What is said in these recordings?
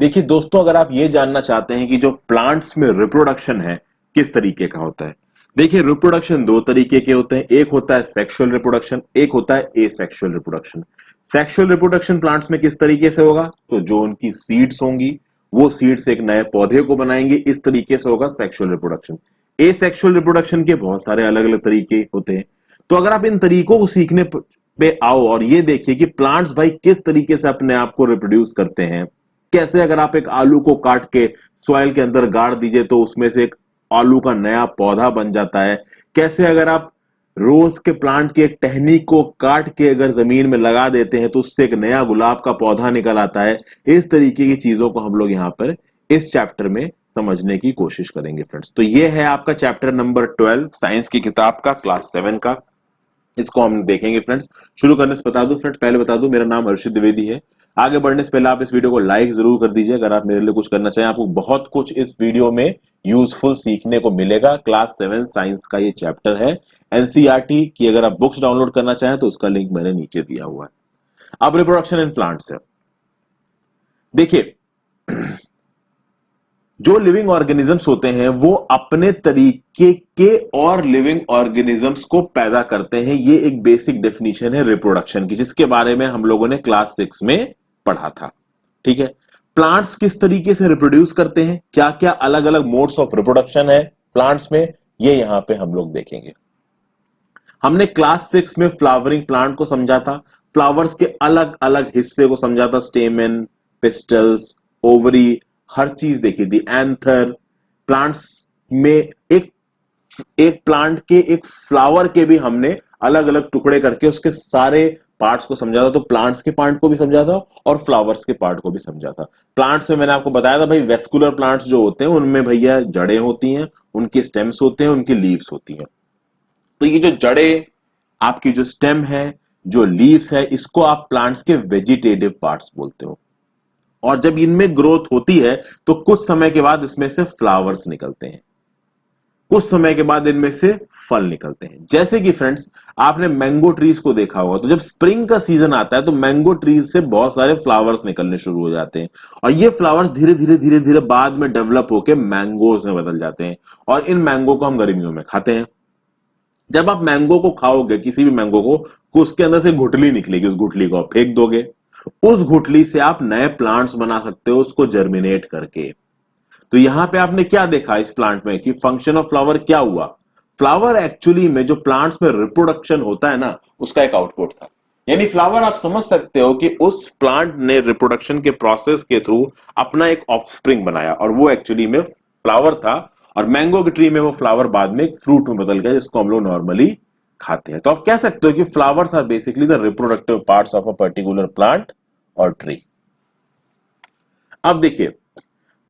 देखिए दोस्तों, अगर आप ये जानना चाहते हैं कि जो प्लांट्स में रिप्रोडक्शन है किस तरीके का होता है, देखिए रिप्रोडक्शन दो तरीके के होते हैं। एक होता है सेक्सुअल रिप्रोडक्शन, एक होता है asexual reproduction. Sexual reproduction plants में किस तरीके से होगा, तो जो उनकी सीड्स होंगी वो सीड्स एक नए पौधे को बनाएंगे, इस तरीके से होगा सेक्सुअल रिप्रोडक्शन। एसेक्सुअल रिप्रोडक्शन के बहुत सारे अलग अलग तरीके होते हैं। तो अगर आप इन तरीकों को सीखने पे आओ और ये देखिए कि प्लांट्स भाई किस तरीके से अपने आप को रिप्रोड्यूस करते हैं, कैसे अगर आप एक आलू को काट के सॉइल के अंदर गाड़ दीजिए तो उसमें से एक आलू का नया पौधा बन जाता है, कैसे अगर आप रोज के प्लांट की एक टहनी को काट के अगर जमीन में लगा देते हैं तो उससे एक नया गुलाब का पौधा निकल आता है। इस तरीके की चीजों को हम लोग यहाँ पर इस चैप्टर में समझने की कोशिश करेंगे फ्रेंड्स। तो ये है आपका चैप्टर नंबर 12 साइंस की किताब का, क्लास 7 का। इसको हम देखेंगे फ्रेंड्स। शुरू करने से बता दूं फ्रेंड्स, पहले बता दूं मेरा नाम हर्षित द्विवेदी है। आगे बढ़ने से पहले आप इस वीडियो को लाइक जरूर कर दीजिए अगर आप मेरे लिए कुछ करना चाहें। आपको बहुत कुछ इस वीडियो में यूजफुल सीखने को मिलेगा। क्लास 7 साइंस का ये चैप्टर है। एनसीईआरटी की अगर आप बुक्स डाउनलोड करना चाहें तो उसका लिंक मैंने नीचे दिया हुआ है। अब रिप्रोडक्शन इन प्लांट्स है। देखिए जो लिविंग ऑर्गेनिजम्स होते हैं वो अपने तरीके के और लिविंग ऑर्गेनिजम्स को पैदा करते हैं। ये एक बेसिक डेफिनेशन है रिप्रोडक्शन की, जिसके बारे में हम लोगों ने क्लास 6 में पढ़ा था। ठीक है, प्लांट्स किस तरीके से रिप्रोड्यूस करते हैं, क्या क्या अलग अलग मोड्स ऑफ रिप्रोडक्शन है प्लांट्स में, ये यहां पे हम लोग देखेंगे। हमने क्लास 6 में फ्लावरिंग प्लांट को समझा था, फ्लावर्स के अलग अलग हिस्से को समझा था, स्टेमन, पिस्टल्स, ओवरी, हर चीज देखी थी, एंथर। प्लांट्स में एक एक प्लांट के एक फ्लावर के भी हमने अलग अलग टुकड़े करके उसके सारे पार्ट्स को समझा था। तो प्लांट्स के पार्ट को भी समझा था और फ्लावर्स के पार्ट को भी समझा था। प्लांट्स में मैंने आपको बताया था भाई, वेस्कुलर प्लांट्स जो होते हैं उनमें भैया जड़ें होती हैं, उनके स्टेम्स होते हैं, उनकी लीव्स होती हैं। तो ये जो जड़ें, आपकी जो स्टेम है, जो लीव्स है, इसको आप प्लांट्स के वेजिटेटिव पार्ट्स बोलते हो। और जब इनमें ग्रोथ होती है तो कुछ समय के बाद इसमें से फ्लावर्स निकलते हैं, कुछ समय के बाद इनमें से फल निकलते हैं। जैसे कि फ्रेंड्स आपने मैंगो ट्रीज को देखा होगा, तो जब स्प्रिंग का सीजन आता है तो मैंगो ट्रीज से बहुत सारे फ्लावर्स निकलने शुरू हो जाते हैं और ये फ्लावर्स धीरे धीरे धीरे धीरे बाद में डेवलप होकर मैंगोज में बदल जाते हैं और इन मैंगो को हम गर्मियों में खाते हैं। जब आप मैंगो को खाओगे, किसी भी मैंगो को उसके अंदर से गुठली निकलेगी, उस गुठली को आप फेंक दोगे। उस गुठली से आप नए प्लांट्स बना सकते हो उसको जर्मिनेट करके। तो यहां पे आपने क्या देखा इस प्लांट में कि फंक्शन ऑफ फ्लावर क्या हुआ। फ्लावर एक्चुअली में जो प्लांट्स में रिप्रोडक्शन होता है ना, उसका एक आउटपुट था। यानी फ्लावर आप समझ सकते हो कि उस प्लांट ने रिप्रोडक्शन के प्रोसेस के थ्रू अपना एक ऑफस्प्रिंग बनाया और वो एक्चुअली में फ्लावर था। और मैंगो की ट्री में वो फ्लावर बाद में एक फ्रूट में बदल गया जिसको हम लोग नॉर्मली खाते हैं। तो आप कह सकते हो कि flowers are basically the reproductive parts of a particular plant और ट्री। अब देखिए,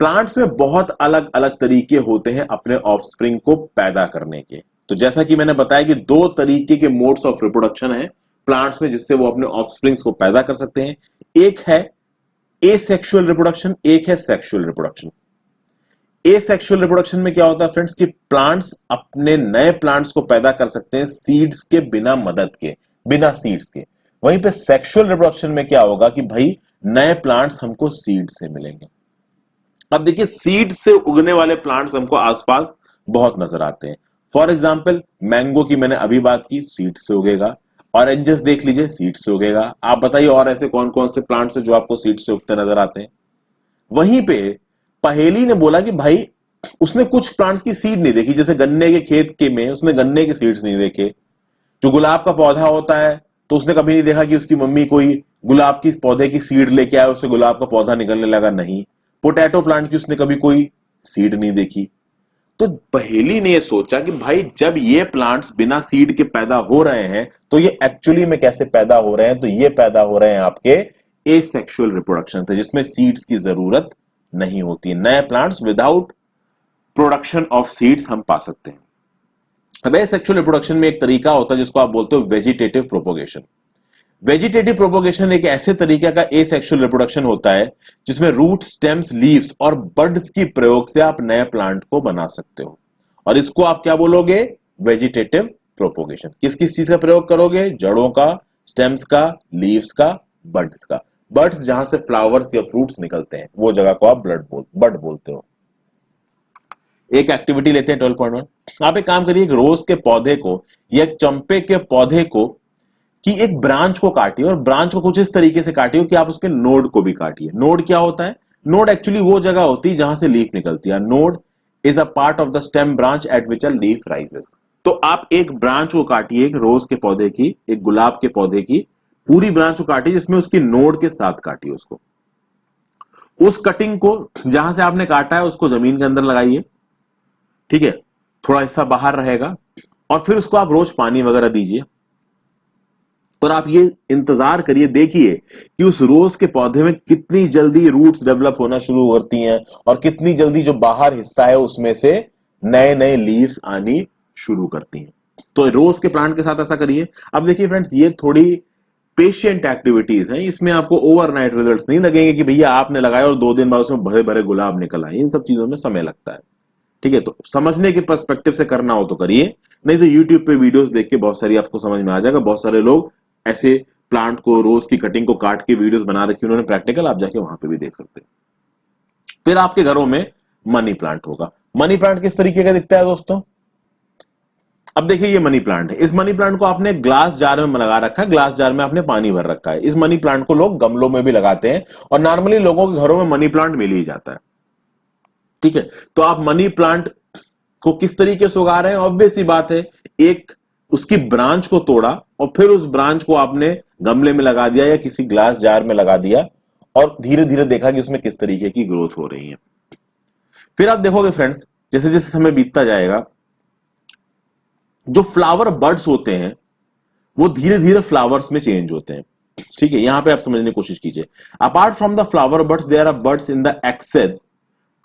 प्लांट्स में बहुत अलग अलग तरीके होते हैं अपने ऑफस्प्रिंग को पैदा करने के। तो जैसा कि मैंने बताया कि दो तरीके के मोड्स ऑफ रिप्रोडक्शन है प्लांट्स में जिससे वो अपने ऑफस्प्रिंग्स को पैदा कर सकते हैं। एक है एसेक्सुअल रिप्रोडक्शन, एक है सेक्सुअल रिप्रोडक्शन। एसेक्सुअल रिप्रोडक्शन में क्या होता है फ्रेंड्स कि प्लांट्स अपने नए प्लांट्स को पैदा कर सकते हैं सीड्स के बिना मदद के, बिना सीड्स के। वहीं पे सेक्सुअल रिप्रोडक्शन में क्या होगा कि भाई नए प्लांट्स हमको सीड से मिलेंगे। अब देखिए, सीड से उगने वाले प्लांट्स हमको आसपास बहुत नजर आते हैं। फॉर एग्जाम्पल मैंगो की मैंने अभी बात की, सीड से उगेगा। ऑरेंजेस देख लीजिए, सीड से उगेगा। आप बताइए और ऐसे कौन कौन से प्लांट्स हैं जो आपको सीड से उगते नजर आते हैं। वहीं पे पहेली ने बोला कि भाई उसने कुछ प्लांट्स की सीड नहीं देखी, जैसे गन्ने के खेत के में उसने गन्ने के सीड्स नहीं देखे। जो गुलाब का पौधा होता है तो उसने कभी नहीं देखा कि उसकी मम्मी कोई गुलाब की पौधे की सीड लेके आए, उससे गुलाब का पौधा निकलने लगा, नहीं। पोटैटो प्लांट की उसने कभी कोई सीड नहीं देखी। तो पहेली ने यह सोचा कि भाई जब ये प्लांट्स बिना सीड के पैदा हो रहे हैं तो ये एक्चुअली में कैसे पैदा हो रहे हैं, तो ये पैदा हो रहे हैं आपके एसेक्सुअल रिप्रोडक्शन से, जिसमें सीड्स की जरूरत नहीं होती है। नए plants without production of seeds हम पा सकते हैं। अब एसेक्सुअल रिप्रोडक्शन में एक तरीका होता है जिसको आप बोलते हो वेजिटेटिव प्रोपोगेशन। वेजिटेटिव प्रोपोगेशन एक ऐसे तरीके का एसेक्सुअल रिप्रोडक्शन होता है जिसमें रूट, स्टेम्स, लीव्स और बड्स की प्रयोग से आप नए प्लांट को बना सकते हो। और इसको आप क्या बोलोगे, वेजिटेटिव प्रोपोगेशन। किस किस चीज का प्रयोग करोगे, जड़ों का, स्टेम्स का, लीव्स का, बड्स का। बर्ड्स जहां से फ्लावर्स या फ्रूट्स निकलते हैं वो जगह को आप बड बोलते हो। एक एक्टिविटी लेते हैं 12.1। आप एक काम करिए, एक रोज के पौधे को या एक चंपे के पौधे को कि एक ब्रांच को काटिए और ब्रांच को कुछ इस तरीके से काटिए कि आप उसके नोड को भी काटिए। नोड क्या होता है? नोड एक्चुअली वो जगह होती है जहां से लीफ निकलती है। Node is a part of the stem branch at which a leaf rises. तो आप एक ब्रांच को काटिए, एक रोज के पौधे की, एक गुलाब के पौधे की पूरी ब्रांच को काटिए जिसमें उसकी नोड के साथ काटिए उसको। उस कटिंग को जहां से आपने काटा है उसको जमीन के अंदर लगाइए, ठीक है, थोड़ा हिस्सा बाहर रहेगा, और फिर उसको आप रोज पानी वगैरह दीजिए। और आप ये इंतजार करिए, देखिए कि उस रोज के पौधे में कितनी जल्दी रूट्स डेवलप होना शुरू होती हैं और कितनी जल्दी जो बाहर हिस्सा है उसमें से नए नए लीव्स आनी शुरू करती हैं। तो रोज के प्लांट के साथ ऐसा करिए। अब देखिए फ्रेंड्स, ये थोड़ी पेशेंट एक्टिविटीज हैं, इसमें आपको ओवरनाइट रिजल्ट्स नहीं लगेंगे कि भैया आपने लगाया और 2 दिन बाद उसमें भरे भरे गुलाब निकल आए। इन सब चीजों में समय लगता है, ठीक है। तो समझने के पर्सपेक्टिव से करना हो तो करिए, नहीं तो यूट्यूब पे वीडियोस देख के बहुत सारी आपको समझ में आ जाएगा। बहुत सारे लोग ऐसे प्लांट को, रोज की कटिंग को काट के वीडियोस बना रखी उन्होंने प्रैक्टिकल, आप जाके वहां पे भी देख सकते हैं। फिर आपके घरों में मनी प्लांट होगा। मनी प्लांट किस तरीके का दिखता है दोस्तों? अब देखिए ये मनी प्लांट है। इस मनी प्लांट को आपने ग्लास जार में लगा रखा है, ग्लास जार में आपने पानी भर रखा है। इस मनी प्लांट को लोग गमलों में भी लगाते हैं और नॉर्मली लोगों के घरों में मनी प्लांट मिल ही जाता है, ठीक है। तो आप मनी प्लांट को किस तरीके से उगा रहे हैं? ऑब्वियस सी बात है, एक उसकी ब्रांच को तोड़ा और फिर उस ब्रांच को आपने गमले में लगा दिया या किसी ग्लास जार में लगा दिया और धीरे धीरे देखा कि उसमें किस तरीके की ग्रोथ हो रही है। फिर आप देखोगे फ्रेंड्स, जैसे जैसे समय बीतता जाएगा, जो फ्लावर बर्ड्स होते हैं वो धीरे धीरे फ्लावर्स में चेंज होते हैं, ठीक है। यहां पे आप समझने की कोशिश कीजिए। Apart from the flower buds there are buds in the axil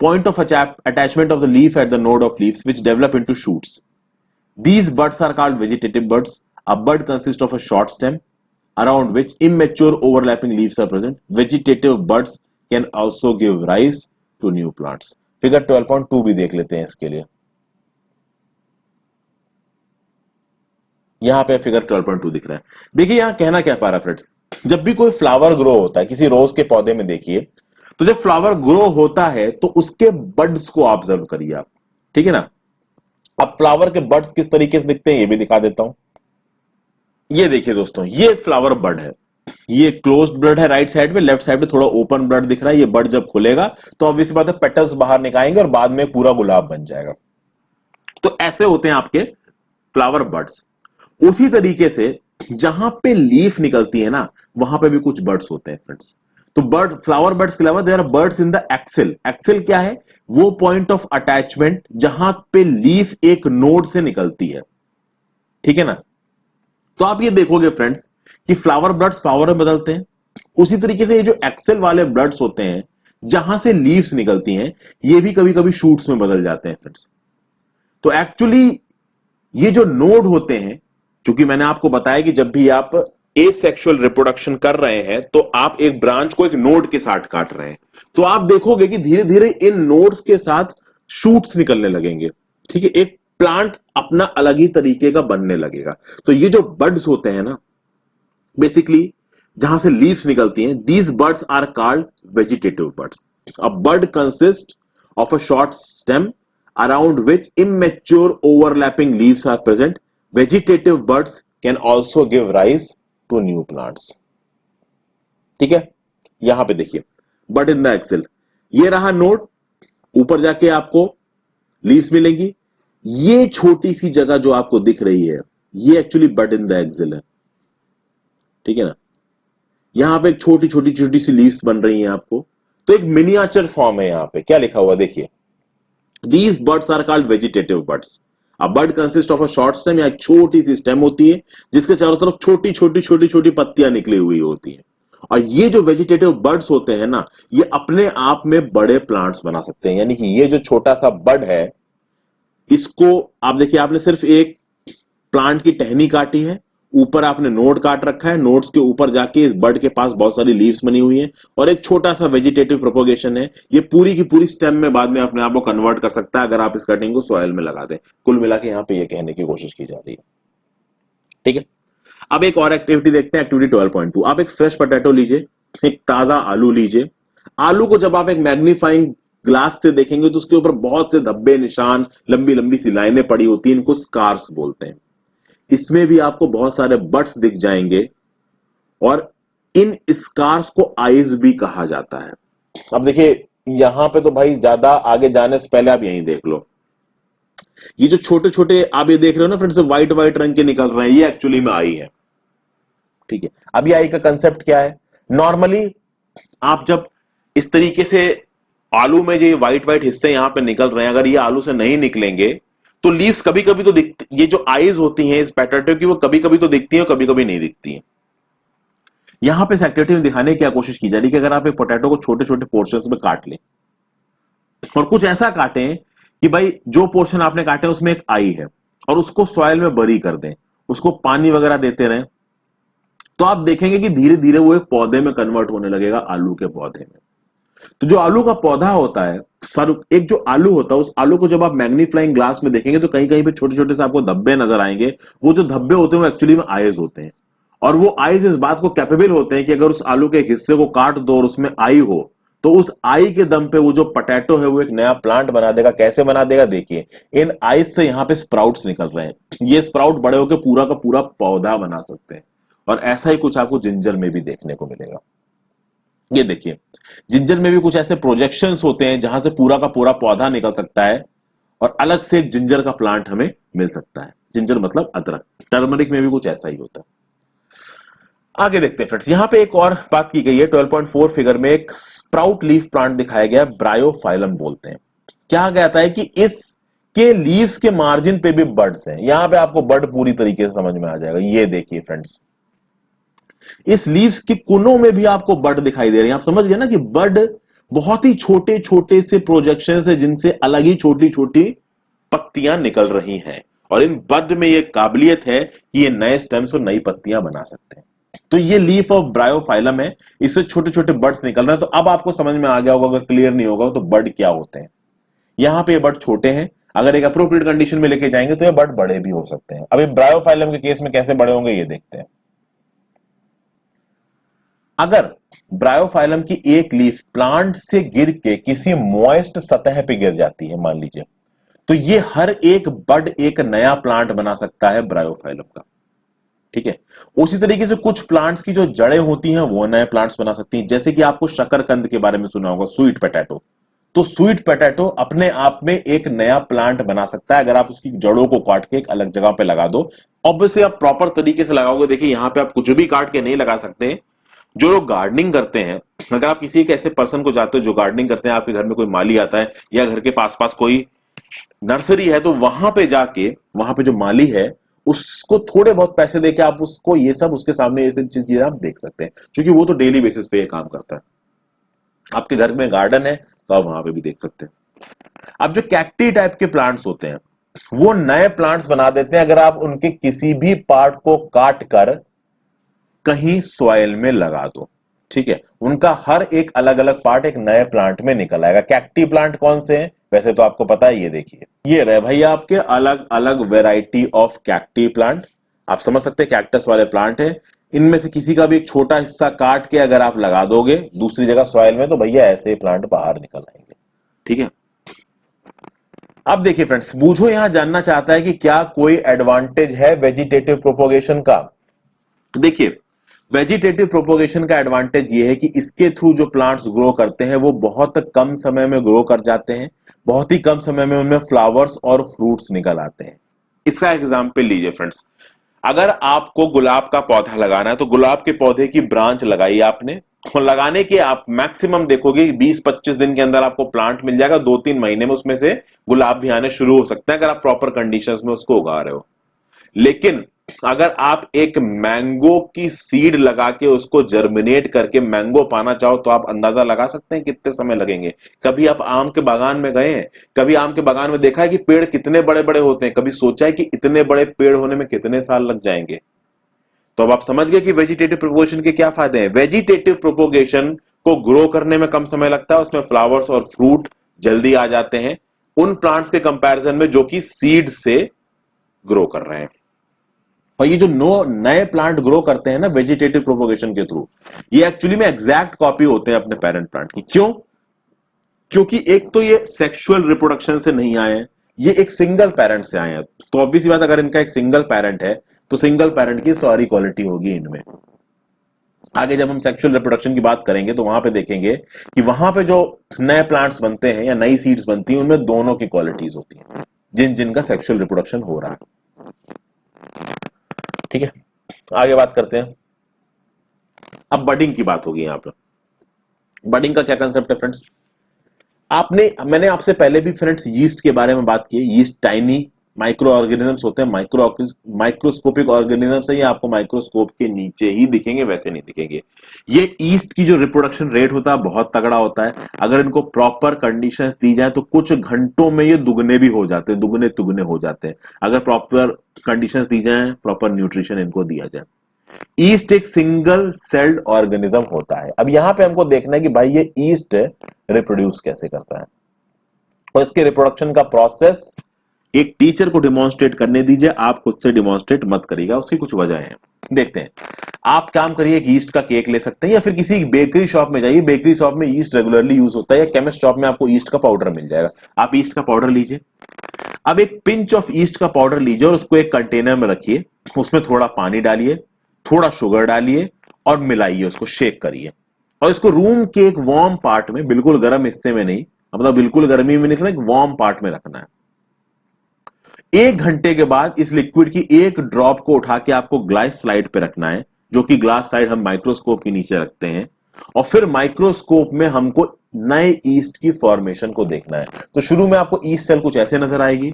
point of attachment of the leaf at the node of leaves which develop into shoots. These buds are called vegetative buds. A bud consists of a short stem around which immature overlapping leaves are present. Vegetative buds can also give rise to new plants. Figure 12.2 भी देख लेते हैं इसके लिए। यहां पे figure 12.2 दिख रहा है। देखिए यहां कहना क्या पा रहा है फ्रेंड्स, जब भी कोई फ्लावर ग्रो होता है किसी रोज के पौधे में, देखिए तो जब फ्लावर ग्रो होता है तो उसके बड्स को ऑब्जर्व करिए आप, ठीक है ना। अब फ्लावर के बड्स किस तरीके से दिखते हैं ये भी दिखा देता हूं। ये देखिए दोस्तों, ये एक फ्लावर बड है, ये क्लोज्ड बड है राइट साइड पे, लेफ्ट साइड पे थोड़ा ओपन बड दिख रहा है। ये बड जब खुलेगा तो ऑब्वियस बात है पेटल्स बाहर निकालेंगे और बाद में पूरा गुलाब बन जाएगा। तो ऐसे होते हैं आपके फ्लावर बड्स। उसी तरीके से जहां पे लीफ निकलती है ना वहां पे भी कुछ बर्ड्स होते हैं फ्रेंड्स। तो बर्ड, फ्लावर बर्ड्स के अलावा there are buds in the axil. Axil क्या है? वो पॉइंट ऑफ अटैचमेंट जहां पे लीफ एक नोड से निकलती है, ठीक है ना। तो आप ये देखोगे फ्रेंड्स कि फ्लावर बर्ड्स फ्लावर में बदलते हैं। उसी तरीके से ये जो एक्सेल वाले बर्ड्स होते हैं जहां से लीव्स निकलती हैं, ये भी कभी कभी शूट्स में बदल जाते हैं फ्रेंड्स। तो एक्चुअली ये जो नोड होते हैं, चूंकि मैंने आपको बताया कि जब भी आप एसेक्सुअल रिप्रोडक्शन कर रहे हैं तो आप एक ब्रांच को एक नोड के साथ काट रहे हैं, तो आप देखोगे कि धीरे धीरे इन नोड्स के साथ शूट्स निकलने लगेंगे, ठीक है। एक प्लांट अपना अलग ही तरीके का बनने लगेगा। तो ये जो बड्स होते हैं ना, बेसिकली जहां से लीव्स निकलती हैं, these buds are called vegetative buds. A bud consist of a short stem around which immature overlapping leaves are present. Vegetative buds can also give rise to new plants. ठीक है, यहां पे देखिए बड in the Excel, ये रहा node, ऊपर जाके आपको लीव्स मिलेंगी। ये छोटी सी जगह जो आपको दिख रही है ये actually bud in the axil है, ठीक है ना। यहां पे एक छोटी छोटी छोटी सी लीव्स बन रही हैं आपको। तो एक मिनिएचर फॉर्म है, यहां पे क्या लिखा हुआ देखिए, These buds are called vegetative buds. A bud consists of a short stem, या एक छोटी सी स्टेम होती है जिसके चारों तरफ छोटी छोटी छोटी छोटी पत्तियां निकली हुई होती हैं। और ये जो वेजिटेटिव बर्ड्स होते हैं ना, ये अपने आप में बड़े प्लांट्स बना सकते हैं। यानी कि ये जो छोटा सा बड है, इसको आप देखिए, आपने सिर्फ एक प्लांट की टहनी काटी है, ऊपर आपने नोड काट रखा है, नोड्स के ऊपर जाके इस बड के पास बहुत सारी लीव्स बनी हुई हैं और एक छोटा सा वेजिटेटिव प्रोपोगेशन है। ये पूरी की पूरी स्टेम में बाद में अपने आप को कन्वर्ट कर सकता है अगर आप इस कटिंग को सॉइल में लगा दें। कुल मिला के यहां पे ये कहने की कोशिश की जा रही है, ठीक है। अब एक और एक्टिविटी देखते हैं, एक्टिविटी 12.2। आप एक फ्रेश पोटैटो लीजिए, एक ताजा आलू लीजिए। आलू को जब आप एक मैग्नीफाइंग ग्लास से देखेंगे तो उसके ऊपर बहुत से धब्बे, निशान, लंबी लंबी सी लाइनें पड़ी होती हैं, इनको स्कार्स बोलते हैं। इसमें भी आपको बहुत सारे बट्स दिख जाएंगे और इन स्कार्स को आईज भी कहा जाता है। अब देखिए यहां पे तो भाई ज्यादा आगे जाने से पहले आप यहीं देख लो, ये जो छोटे छोटे आप ये देख रहे हो ना फ्रेंड्स, व्हाइट व्हाइट रंग के निकल रहे हैं, ये एक्चुअली में आई है। ठीक है, अब ये आई का कंसेप्ट क्या है? नॉर्मली आप जब इस तरीके से आलू में जो व्हाइट व्हाइट हिस्से यहां पे निकल रहे हैं, अगर ये आलू से नहीं निकलेंगे तो लीव्स कभी कभी तो दिखती, ये जो आईज होती हैं इस पोटैटो की, वो कभी कभी तो दिखती हैं और कभी कभी नहीं दिखती हैं। यहां पे इस एक्टिविटी में दिखाने की क्या कोशिश की जा रही है कि अगर आप एक पोटैटो को छोटे छोटे पोर्शंस में काट लें और कुछ ऐसा काटें कि भाई जो पोर्शन आपने काटे उसमें एक आई है और उसको सॉइल में बरी कर दें, उसको पानी वगैरह देते रहें, तो आप देखेंगे कि धीरे धीरे वो एक पौधे में कन्वर्ट होने लगेगा, आलू के पौधे में। तो जो आलू का पौधा होता है, एक जो आलू होता है, उस आलू को जब आप मैग्नीफाइंग ग्लास में देखेंगे तो कहीं कहीं पे छोटे छोटे से आपको धब्बे नजर आएंगे। वो जो धब्बे होते हैं वो एक्चुअली में आईज होते हैं, और वो आईज इस बात को कैपेबल होते हैं कि अगर उस आलू के एक हिस्से को काट दो और उसमें आई हो तो उस आई के दम पे वो जो पोटैटो है वो एक नया प्लांट बना देगा। कैसे बना देगा? देखिए, इन आईज से यहां पे स्प्राउट्स निकल रहे हैं, ये स्प्राउट बड़े होकर पूरा का पूरा पौधा बना सकते हैं। और ऐसा ही कुछ आपको जिंजर में भी देखने को मिलेगा। ये देखिए, जिंजर में भी कुछ ऐसे प्रोजेक्शंस होते हैं जहां से पूरा का पूरा पौधा निकल सकता है और अलग से एक जिंजर का प्लांट हमें मिल सकता है। जिंजर मतलब अदरक। टर्मरिक में भी कुछ ऐसा ही होता है। आगे देखते हैं फ्रेंड्स, यहां पे एक और बात की गई है। 12.4 फिगर में एक स्प्राउट लीफ प्लांट दिखाया गया है, ब्रायोफाइलम बोलते हैं। क्या कहता है कि इसके लीव्स के मार्जिन पे भी बर्ड्स हैं। यहां पे आपको बर्ड पूरी तरीके से समझ में आ जाएगा। ये देखिए फ्रेंड्स, इस लीव्स के कोनों में भी आपको बर्ड दिखाई दे रहे हैं। आप समझ गए ना कि बर्ड बहुत ही छोटे छोटे से प्रोजेक्शन है जिनसे अलग ही छोटी छोटी पत्तियां निकल रही हैं, और इन बर्ड में यह काबिलियत है कि ये नए स्टेम्स और नई पत्तियां बना सकते हैं। तो ये लीफ ऑफ ब्रायोफाइलम है, इससे छोटे छोटे बर्ड्स निकल रहे हैं। तो अब आपको समझ में आ गया होगा, अगर क्लियर नहीं होगा तो बर्ड क्या होते हैं। यहां पे ये बर्ड छोटे हैं, अगर एक अप्रोप्रिएट कंडीशन में लेके जाएंगे तो ये बर्ड बड़े भी हो सकते हैं। अभी ब्रायोफाइलम के केस में कैसे बड़े होंगे ये देखते हैं। अगर ब्रायोफाइलम की एक लीफ प्लांट से गिर के किसी मॉइस्ट सतह पे गिर जाती है मान लीजिए, तो ये हर एक बर्ड एक नया प्लांट बना सकता है ब्रायोफाइलम का। ठीक है, उसी तरीके से कुछ प्लांट्स की जो जड़ें होती हैं वो नए प्लांट्स बना सकती हैं। जैसे कि आपको शकरकंद के बारे में सुना होगा, स्वीट पोटैटो। तो स्वीट पोटैटो अपने आप में एक नया प्लांट बना सकता है अगर आप उसकी जड़ों को काट के एक अलग जगह पे लगा दो। ऑब्वियसली आप प्रॉपर तरीके से लगाओगे। देखिए यहां पे आप कुछ भी काट के नहीं लगा सकते। जो लोग गार्डनिंग करते हैं, अगर आप किसी एक ऐसे पर्सन को जाते हो जो गार्डनिंग करते हैं, आपके घर में कोई माली आता है या घर के पास पास कोई नर्सरी है, तो वहां पे जाके वहां पे जो माली है उसको थोड़े बहुत पैसे देके आप उसको ये सब उसके सामने ये सब चीजें आप देख सकते हैं, क्योंकि वो तो डेली बेसिस पे ये काम करता है। आपके घर में गार्डन है तो आप वहां पे भी देख सकते हैं। अब जो कैक्टी टाइप के प्लांट्स होते हैं वो नए प्लांट्स बना देते हैं अगर आप उनके किसी भी पार्ट को काट कर कहीं सॉइल में लगा दो। ठीक है, उनका हर एक अलग अलग पार्ट एक नए प्लांट में निकल आएगा। कैक्टी प्लांट कौन से हैं वैसे तो आपको पता है, ये देखिए, ये रहे भैया आपके अलग अलग वेराइटी ऑफ कैक्टी प्लांट। आप समझ सकते हैं कैक्टस वाले प्लांट है। इनमें से किसी का भी एक छोटा हिस्सा काट के अगर आप लगा दोगे दूसरी जगह सॉइल में, तो भैया ऐसे ही प्लांट बाहर निकल आएंगे। ठीक है, अब देखिए फ्रेंड्स, बूझो यहां जानना चाहता है कि क्या कोई एडवांटेज है वेजिटेटिव प्रोपोगेशन का। देखिए, वेजिटेटिव प्रोपोगेशन का एडवांटेज ये है कि इसके थ्रू जो प्लांट्स ग्रो करते हैं वो बहुत कम समय में ग्रो कर जाते हैं, बहुत ही कम समय में उनमें फ्लावर्स और फ्रूट्स निकल आते हैं। इसका एग्जांपल लीजिए फ्रेंड्स, अगर आपको गुलाब का पौधा लगाना है तो गुलाब के पौधे की ब्रांच लगाई आपने, और लगाने के आप मैक्सिमम देखोगे 20-25 दिन के अंदर आपको प्लांट मिल जाएगा। 2-3 महीने में उसमें से गुलाब भी आने शुरू हो सकते हैं अगर आप प्रॉपर कंडीशंस में उसको उगा रहे हो। लेकिन अगर आप एक मैंगो की सीड लगा के उसको जर्मिनेट करके मैंगो पाना चाहो तो आप अंदाजा लगा सकते हैं कितने समय लगेंगे। कभी आप आम के बागान में गए हैं, कभी आम के बागान में देखा है कि पेड़ कितने बड़े बड़े होते हैं, कभी सोचा है कि इतने बड़े पेड़ होने में कितने साल लग जाएंगे। तो अब आप समझ गए कि वेजिटेटिव प्रोपोगेशन के क्या फायदे हैं। वेजिटेटिव प्रोपोगेशन को ग्रो करने में कम समय लगता है, उसमें फ्लावर्स और फ्रूट जल्दी आ जाते हैं उन प्लांट्स के कंपैरिजन में जो कि सीड से ग्रो कर रहे हैं। और ये जो नए प्लांट ग्रो करते हैं ना वेजिटेटिव प्रोपोगेशन के थ्रू, ये एक्चुअली में एग्जैक्ट कॉपी होते हैं अपने पेरेंट प्लांट की। क्यों? क्योंकि एक तो ये सेक्सुअल रिप्रोडक्शन से नहीं आए हैं, ये एक सिंगल पेरेंट से आए हैं। तो ऑब्वियसली बात, अगर इनका एक सिंगल पेरेंट है तो सिंगल पेरेंट की सारी क्वालिटी होगी इनमें। आगे जब हम सेक्सुअल रिप्रोडक्शन की बात करेंगे तो वहां पे देखेंगे कि वहां पे जो नए प्लांट्स बनते हैं या नई सीड्स बनती हैं उनमें दोनों की क्वालिटीज होती हैं, जिनका सेक्सुअल रिप्रोडक्शन हो रहा है। ठीक है, आगे बात करते हैं। अब बडिंग की बात होगी। यहां पर बडिंग का क्या कंसेप्ट है फ्रेंड्स? मैंने आपसे पहले भी फ्रेंड्स यीस्ट के बारे में बात की है। यीस्ट टाइनी माइक्रो ऑर्गेनिजम्स होते हैं, माइक्रोस्कोपिक ऑर्गेनिजम्स है, ये आपको माइक्रोस्कोप के नीचे ही दिखेंगे, वैसे नहीं दिखेंगे। ये ईस्ट की जो रिप्रोडक्शन रेट होता है बहुत तगड़ा होता है। अगर इनको प्रॉपर कंडीशंस दी जाए तो कुछ घंटों में ये दुगने भी हो जाते हैं, दुगने तुगने हो जाते हैं, अगर प्रॉपर कंडीशंस दी जाए, प्रॉपर न्यूट्रिशन इनको दिया जाए। ईस्ट एक सिंगल सेल्ड ऑर्गेनिज्म होता है। अब यहां पे हमको देखना है कि भाई ये ईस्ट रिप्रोड्यूस कैसे करता है, और इसके रिप्रोडक्शन का प्रोसेस एक टीचर को डिमॉन्स्ट्रेट करने दीजिए, आप खुद से डिमॉन्स्ट्रेट मत करिएगा। उसकी कुछ वजह है, देखते हैं। आप काम करिए, एक ईस्ट का केक ले सकते हैं या फिर किसी बेकरी शॉप में जाइए, बेकरी शॉप में ईस्ट रेगुलरली यूज होता है, या केमिस्ट शॉप में आपको ईस्ट का पाउडर मिल जाएगा। आप ईस्ट का पाउडर लीजिए, अब एक पिंच ऑफ ईस्ट का पाउडर लीजिए और उसको एक कंटेनर में रखिए, उसमें थोड़ा पानी डालिए, थोड़ा शुगर डालिए और मिलाइए, उसको शेक करिए, और इसको रूम के एक वार्म पार्ट में, बिल्कुल गर्म हिस्से में नहीं, मतलब बिल्कुल गर्मी में नहीं, एक वार्म पार्ट में रखना है। 1 घंटे के बाद इस लिक्विड की एक ड्रॉप को उठा के आपको ग्लास स्लाइड पे रखना है, जो कि ग्लास स्लाइड हम माइक्रोस्कोप के नीचे रखते हैं, और फिर माइक्रोस्कोप में हमको नए ईस्ट की फॉर्मेशन को देखना है। तो शुरू में आपको ईस्ट सेल कुछ ऐसे नजर आएगी,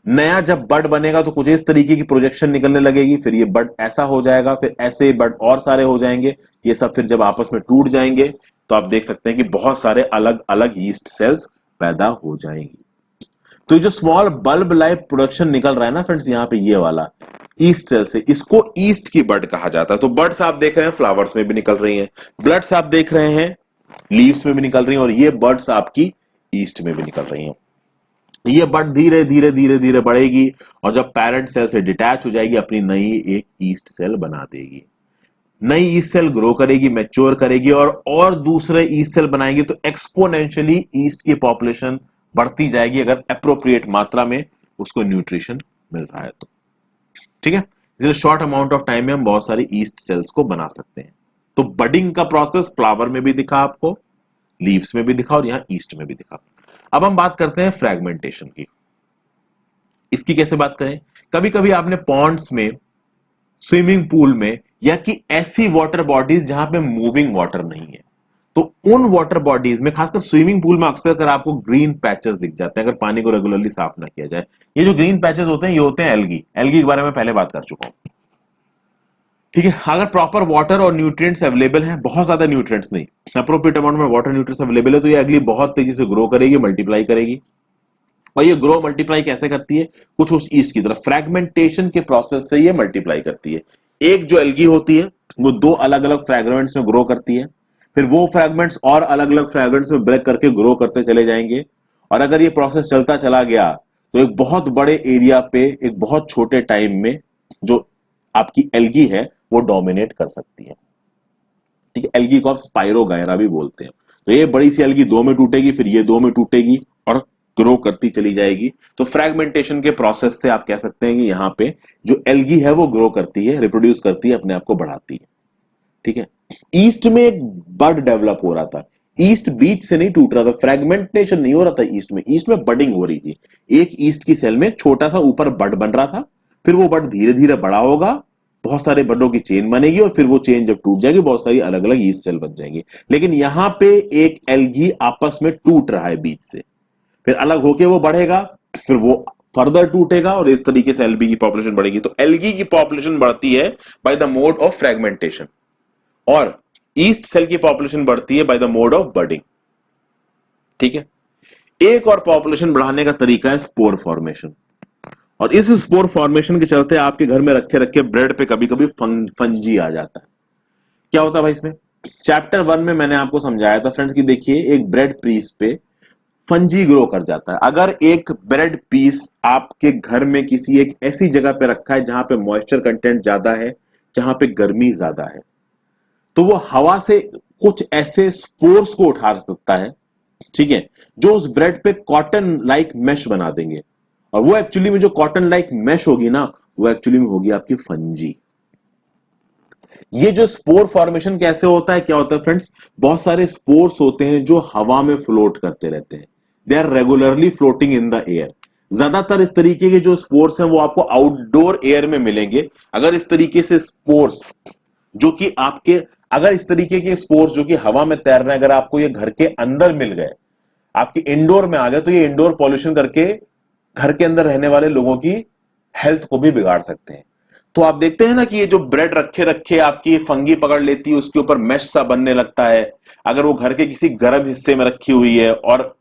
नया जब बड बनेगा तो कुछ इस तरीके की प्रोजेक्शन निकलने लगेगी, फिर ये बड ऐसा हो जाएगा, फिर ऐसे बड और सारे हो जाएंगे। ये सब फिर जब आपस में टूट जाएंगे तो आप देख सकते हैं कि बहुत सारे अलग अलग ईस्ट सेल्स पैदा हो जाएंगी। तो ये जो स्मॉल बल्ब लाइफ प्रोडक्शन निकल रहा है ना फ्रेंड्स, यहां पे ये वाला ईस्ट सेल से, इसको ईस्ट की बड कहा जाता है। तो बड्स आप देख रहे हैं फ्लावर्स में भी निकल रही हैं, ब्लड्स आप देख रहे हैं लीव्स में भी निकल रही हैं, और ये बर्ड्स आपकी ईस्ट में भी निकल रही हैं। ये बड धीरे धीरे धीरे धीरे बढ़ेगी, और जब पेरेंट सेल से डिटैच हो जाएगी अपनी नई एक ईस्ट सेल बना देगी। नई ईस्ट सेल ग्रो करेगी, मैच्योर करेगी, और दूसरे ईस्ट सेल बनाएगी, तो एक्सपोनेंशियली ईस्ट की पॉपुलेशन बढ़ती जाएगी, अगर अप्रोप्रिएट मात्रा में उसको न्यूट्रिशन मिल रहा है तो। ठीक है, इसलिए शॉर्ट अमाउंट ऑफ टाइम में हम बहुत सारी ईस्ट सेल्स को बना सकते हैं। तो बडिंग का प्रोसेस फ्लावर में भी दिखा आपको, लीव्स में भी दिखा, और यहां ईस्ट में भी दिखा। अब हम बात करते हैं फ्रैगमेंटेशन की। इसकी कैसे बात करें? कभी कभी आपने पॉन्ड्स में, स्विमिंग पूल में, या कि ऐसी वाटर बॉडीज जहां पे मूविंग वाटर नहीं है, तो उन वाटर बॉडीज में, खासकर स्विमिंग पूल में अक्सर कर आपको ग्रीन पैचेस दिख जाते हैं अगर पानी को रेगुलरली साफ ना किया जाए। ये जो ग्रीन पैचेस होते हैं ये होते हैं एल्गी। एल्गी के बारे में पहले बात कर चुका हूं। ठीक है, अगर प्रॉपर वाटर और न्यूट्रिएंट्स अवेलेबल हैं, बहुत ज्यादा न्यूट्रिएंट्स नहीं, अप्रोप्रिएट अमाउंट में वाटर न्यूट्रिएंट्स अवेलेबल है, तो ये एल्गी बहुत तेजी से ग्रो करेगी, मल्टीप्लाई करेगी। और ये ग्रो मल्टीप्लाई कैसे करती है? कुछ उस ईस्ट की तरफ फ्रैगमेंटेशन के प्रोसेस से ये मल्टीप्लाई करती है। एक जो एल्गी होती है वो 2 अलग अलग फ्रैगमेंट्स में ग्रो करती है, फिर वो फ्रैगमेंट्स और अलग अलग फ्रैगमेंट्स में ब्रेक करके ग्रो करते चले जाएंगे, और अगर ये प्रोसेस चलता चला गया तो एक बहुत बड़े एरिया पे एक बहुत छोटे टाइम में जो आपकी एल्गी है वो डोमिनेट कर सकती है। ठीक है, एल्गी को आप स्पाइरोगायरा भी बोलते हैं। तो ये बड़ी सी एल्गी 2 में टूटेगी, फिर ये 2 में टूटेगी और ग्रो करती चली जाएगी। तो फ्रैगमेंटेशन के प्रोसेस से आप कह सकते हैं कि यहां पे जो एल्गी है वो ग्रो करती है, रिप्रोड्यूस करती है, अपने आप को बढ़ाती है। ठीक है, ईस्ट में एक बड डेवलप हो रहा था, ईस्ट बीच से नहीं टूट रहा था, फ्रैगमेंटेशन नहीं हो रहा था ईस्ट में बडिंग हो रही थी। एक ईस्ट की सेल में छोटा सा ऊपर बड बन रहा था, फिर वो बड धीरे धीरे बड़ा होगा, बहुत सारे बडों की चेन बनेगी, और फिर वो चेन जब टूट जाएगी बहुत सारी अलग अलग ईस्ट सेल बन जाएंगी। लेकिन यहां पे एक एल्गी आपस में टूट रहा है बीच से, फिर अलग होके वो बढ़ेगा, फिर वो फर्दर टूटेगा, और इस तरीके से एल्गी की पॉपुलेशन बढ़ेगी। तो एल्गी की पॉपुलेशन बढ़ती है by the mode of fragmentation, और ईस्ट सेल की पॉपुलेशन बढ़ती है by the mode of budding. ठीक है, एक और पॉपुलेशन बढ़ाने का तरीका है स्पोर फॉर्मेशन, और इस स्पोर फॉर्मेशन के चलते आपके घर में रखे रखे ब्रेड पे कभी कभी फंजी आ जाता है। क्या होता है भाई इसमें? चैप्टर 1 में मैंने आपको समझाया था फ्रेंड्स कि देखिए एक ब्रेड पीस पे फंजी ग्रो कर जाता है। अगर एक ब्रेड पीस आपके घर में किसी एक ऐसी जगह पे रखा है जहां पे मॉइस्चर कंटेंट ज्यादा है, जहां पे गर्मी ज्यादा है, तो वो हवा से कुछ ऐसे स्पोर्स को उठा सकता है, ठीक है, जो उस ब्रेड पे कॉटन लाइक मैश बना देंगे। और वो एक्चुअली में जो कॉटन लाइक मैश होगी ना, वो एक्चुअली में होगी आपकी फंजी। ये जो स्पोर फॉर्मेशन कैसे होता है, क्या होता है फ्रेंड्स, बहुत सारे स्पोर्स होते हैं जो हवा में फ्लोट करते रहते हैं। They are regularly floating in the air. ज्यादातर इस तरीके के जो स्पोर्स हैं वो आपको आउटडोर एयर में मिलेंगे। अगर इस तरीके से स्पोर्स जो कि आपके अगर इस तरीके के स्पोर्स जो कि हवा में तैर रहे हैं, अगर आपको ये घर के अंदर मिल गए, आपके इंडोर में आ गए, तो ये इंडोर पॉल्यूशन करके घर के अंदर रहने वाले लोगों की हेल्थ को भी बिगाड़ सकते हैं। तो आप देखते हैं ना कि ये जो ब्रेड रखे रखे आपकी फंगी पकड़ लेती है, उसके ऊपर मैश सा बनने लगता है। अगर वो घर के किसी गर्म हिस्से में रखी हुई है और